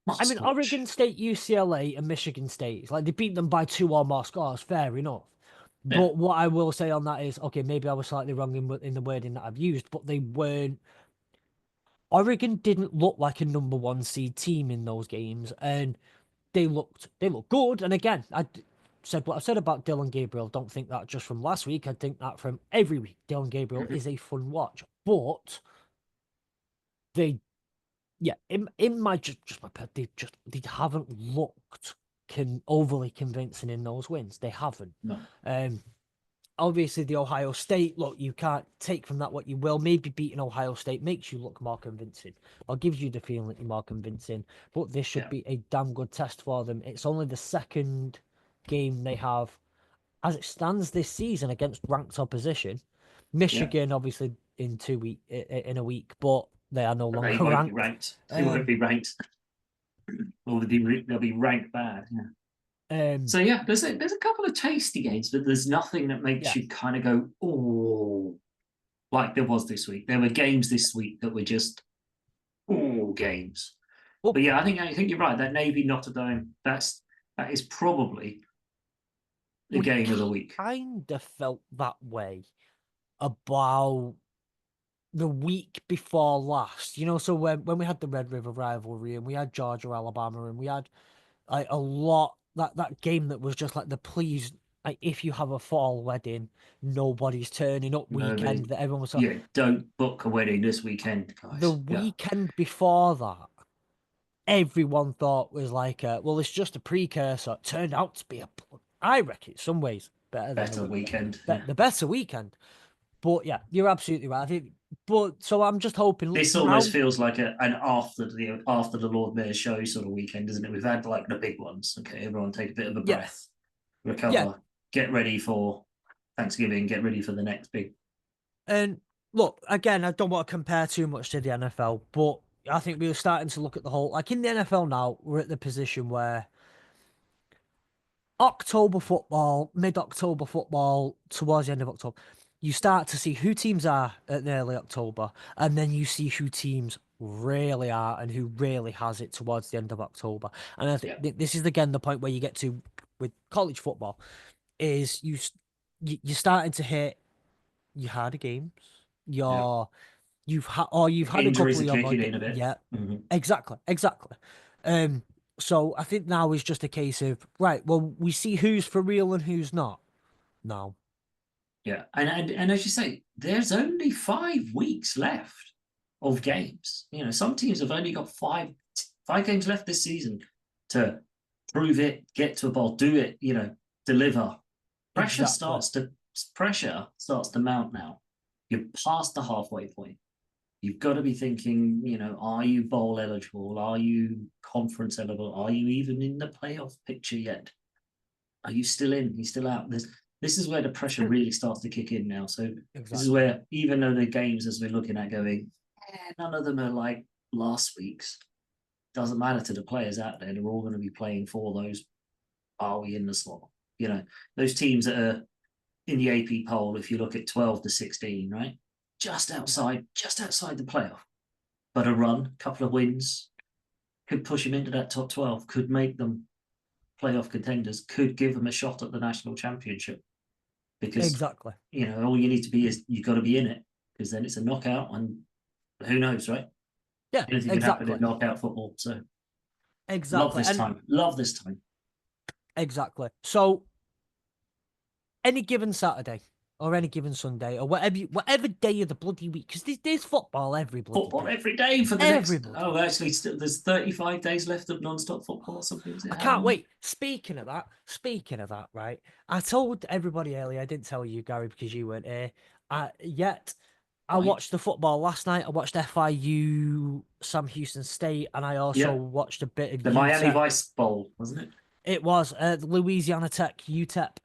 must
Oregon
watch.
State, UCLA, and Michigan State. It's like they beat them by 2 or more scores. Fair enough.
Yeah.
But what I will say on that is, okay, maybe I was slightly wrong in the wording that I've used, but they weren't. Oregon didn't look like a number one seed team in those games, and they looked good. And again, said what I said about Dylan Gabriel. Don't think that just from last week. I think that from every week. Dylan Gabriel
Mhm.
is a fun watch, but they, yeah, in my just my they haven't looked overly convincing in those wins. They haven't.
No.
Obviously the Ohio State, look, you can't take from that what you will. Maybe beating Ohio State makes you look more convincing or gives you the feeling that you're more convincing. But this should
Yeah.
be a damn good test for them. It's only the second game they have as it stands this season against ranked opposition.
Yeah.
Michigan, obviously, in a week, but they are no
But they
longer
won't be
ranked.
ranked. They won't be ranked. Or they'll be ranked bad. Yeah.
Um,
So yeah, there's a couple of tasty games, but there's nothing that makes
yeah.
you kind of go, oh. like there was this week. There were games this week that were just all games.
Well,
But yeah, I think you're right. That Navy Notre Dame, that is probably the
we
game of the week.
kind of felt that way about the week before last. So when we had the Red River rivalry and we had Georgia, Alabama, and we had like a lot that game that was just like the please. Like, if you have a fall wedding, nobody's turning up weekend that everyone was.
Yeah, don't book a wedding this weekend, guys.
The weekend before that, everyone thought was like, well, it's just a precursor. It turned out to be I reckon, in some ways, better
weekend.
The better weekend. But yeah, you're absolutely right. I think, so I'm just hoping.
This almost feels like an after the Lord Mayor's show sort of weekend, isn't it? We've had like the big ones. Okay, everyone take a bit of a breath, recover, get ready for Thanksgiving, get ready for the next big.
And look, again, I don't want to compare too much to the NFL, but I think we were starting to look at the whole. Like in the NFL now, we're at the position where October football, mid-October football, towards the end of October, you start to see who teams are at early October, and then you see who teams really are and who really has it towards the end of October. And I think this is again the point where you get to with college football is you're starting to hit your harder games. You've had a couple of your more
in a bit.
Yeah, exactly. So I think now is just a case of right. Well, we see who's for real and who's not. No.
Yeah, and as you say, there's only 5 weeks left of games. Some teams have only got five games left this season to prove it, get to a bowl, do it. Deliver. Pressure starts to mount now. You're past the halfway point. You've got to be thinking, are you bowl eligible? Are you conference eligible? Are you even in the playoff picture yet? Are you still in? Are you still out? This is where the pressure really starts to kick in now. So This is where, even though the games as we're looking at going, none of them are like last week's. Doesn't matter to the players out there. They're all going to be playing for those. Are we in the slot? Those teams that are in the AP poll, if you look at 12 to 16, right? Just outside the playoff. But a run, couple of wins, could push them into that top 12, could make them playoff contenders, could give them a shot at the national championship. Because all you need to be is you've got to be in it, because then it's a knockout, and who knows, right?
Yeah,
anything can happen in knockout football. So love this time.
Exactly. So any given Saturday or any given Sunday or whatever day of the bloody week, because there's football every bloody
football
day.
Every day for the actually there's 35 days left of non-stop football or something.
I can't wait. Speaking of that, right? I told everybody earlier, I didn't tell you, Gary, because you weren't here yet. I watched the football last night. I watched FIU, Sam Houston State, and I also watched a bit of
the Miami Vice Bowl, wasn't it?
It was Louisiana Tech, UTEP.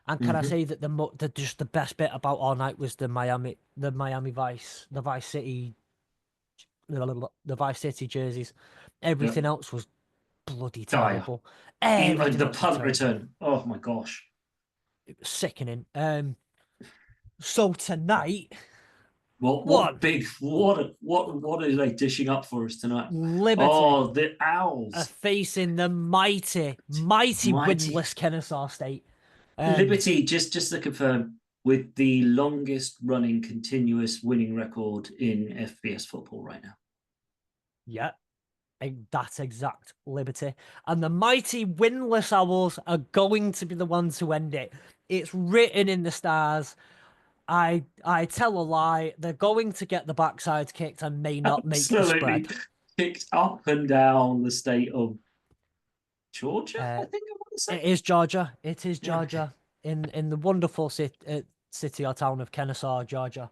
And can I say that just the best bit about all night was the Miami Vice, the Vice City jerseys. Everything else was bloody terrible.
The punt return. Oh my gosh,
it was sickening. So tonight,
what are they dishing up for us tonight?
Liberty.
Oh, the Owls
are facing the mighty winless Kennesaw State.
Liberty, just to confirm, with the longest running continuous winning record in FBS football right now.
Yeah, that's exact Liberty. And the mighty winless Owls are going to be the ones who end it. It's written in the stars. I tell a lie. They're going to get the backsides kicked and may not make the spread.
Kicked up and down the state of Georgia, I think I want to say.
It is Georgia. It is Georgia. In the wonderful city or town of Kennesaw, Georgia.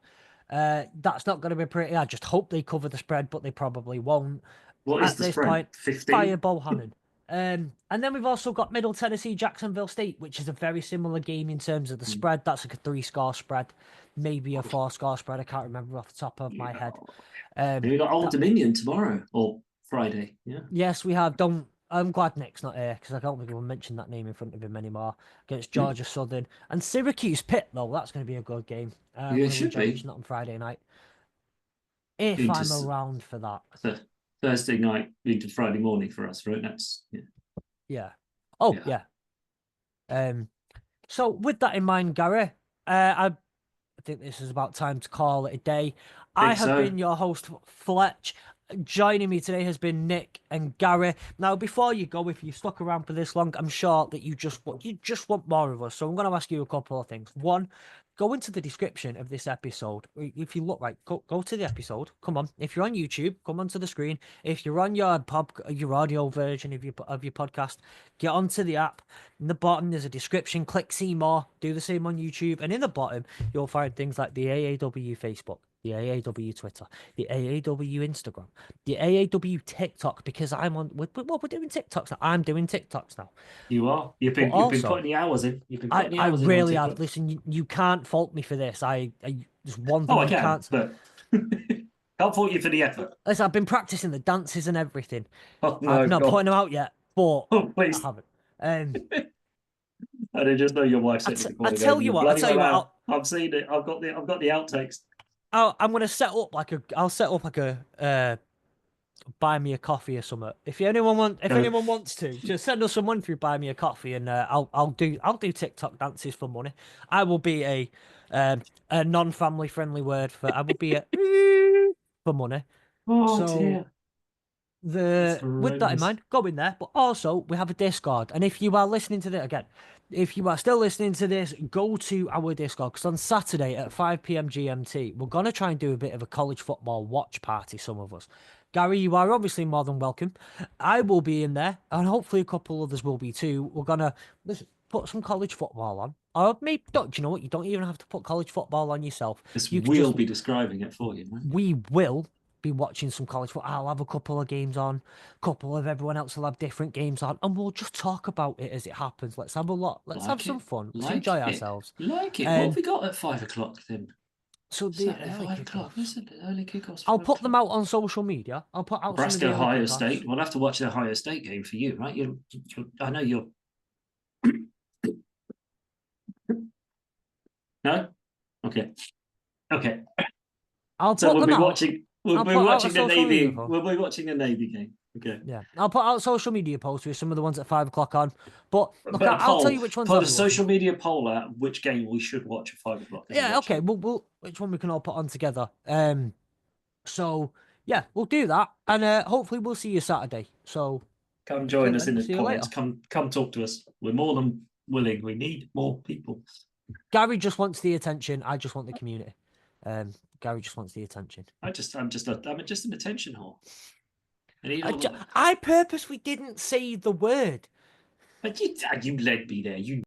That's not going to be pretty. I just hope they cover the spread, but they probably won't.
What is the spread? 15?
Fire Bohannon. And then we've also got Middle Tennessee, Jacksonville State, which is a very similar game in terms of the spread. That's like a 3-score spread, maybe a 4-score spread. I can't remember off the top of my head.
We got Old Dominion tomorrow or Friday. Yeah.
Yes, we have. I'm glad Nick's not here because I don't think we'll mention that name in front of him anymore. Against Georgia Southern and Syracuse Pitt, though. That's going to be a good game.
Yeah, it should be.
Not on Friday night. If
Into
I'm around for that.
Thursday night into Friday morning for us, right? That's
Yeah. Oh, yeah. So with that in mind, Gary, I think this is about time to call it a day. I have been your host, Fletch. Joining me today has been Nick and Gary. Now, before you go, if you stuck around for this long, I'm sure that you just want more of us. So I'm going to ask you a couple of things. One, go into the description of this episode. If you look right, go to the episode. Come on. If you're on YouTube, come onto the screen. If you're on your audio version of your podcast, get onto the app. In the bottom, there's a description. Click see more. Do the same on YouTube. And in the bottom, you'll find things like the AAW Facebook, the AAW Twitter, the AAW Instagram, the AAW TikTok, because I'm on. We're doing TikToks now. I'm doing TikToks now.
You are. You've been putting the hours in. You've been putting the hours in. I
really have. Listen, you can't fault me for this. There's one thing
I
you
can,
can't.
But can't fault you for the effort.
Listen, I've been practicing the dances and everything.
Oh, no,
I'm not putting them out yet, but
please.
I haven't.
I didn't just know your wife sent me the
I tell you what.
I've seen it. I've got the outtakes.
I'm gonna set up like a buy me a coffee or something. If anyone wants to, just send us some money through buy me a coffee, and I'll do TikTok dances for money. I will be a non-family friendly word for. I will be a for money.
Oh dear.
With that in mind, go in there. But also, we have a Discord, and if you are listening to this again, if you are still listening to this, go to our Discord because on Saturday at 5 p.m. GMT, we're gonna try and do a bit of a college football watch party. Some of us, Gary, you are obviously more than welcome. I will be in there, and hopefully a couple others will be too. We're gonna put some college football on. Or maybe do you know what? You don't even have to put college football on yourself.
We'll be describing it for you. Right?
We will be watching some college football. I'll have a couple of games on, a couple of everyone else will have different games on, and we'll just talk about it as it happens. Let's have some fun. Let's enjoy ourselves.
What have we got at 5 o'clock then?
So the
early 5 o'clock, isn't it? Early kickoffs.
I'll put them out on social media. I'll put out
Nebraska Ohio State. We'll have to watch the Ohio State game for you, right? I know you're. No. Okay. We'll be watching the Navy. We'll be watching the Navy game. Okay.
Yeah, I'll put out social media posts with some of the ones at 5 o'clock on. But look, I'll tell you which ones.
Put a social media poll out which game we should watch at 5 o'clock.
Yeah. Okay. We'll which one we can all put on together. So yeah, we'll do that, and hopefully we'll see you Saturday. So
come join us in the comments. Come talk to us. We're more than willing. We need more people.
Gary just wants the attention. I just want the community. Gary just wants the attention.
I'm just an attention whore.
I purposely didn't say the word.
But you led me there. You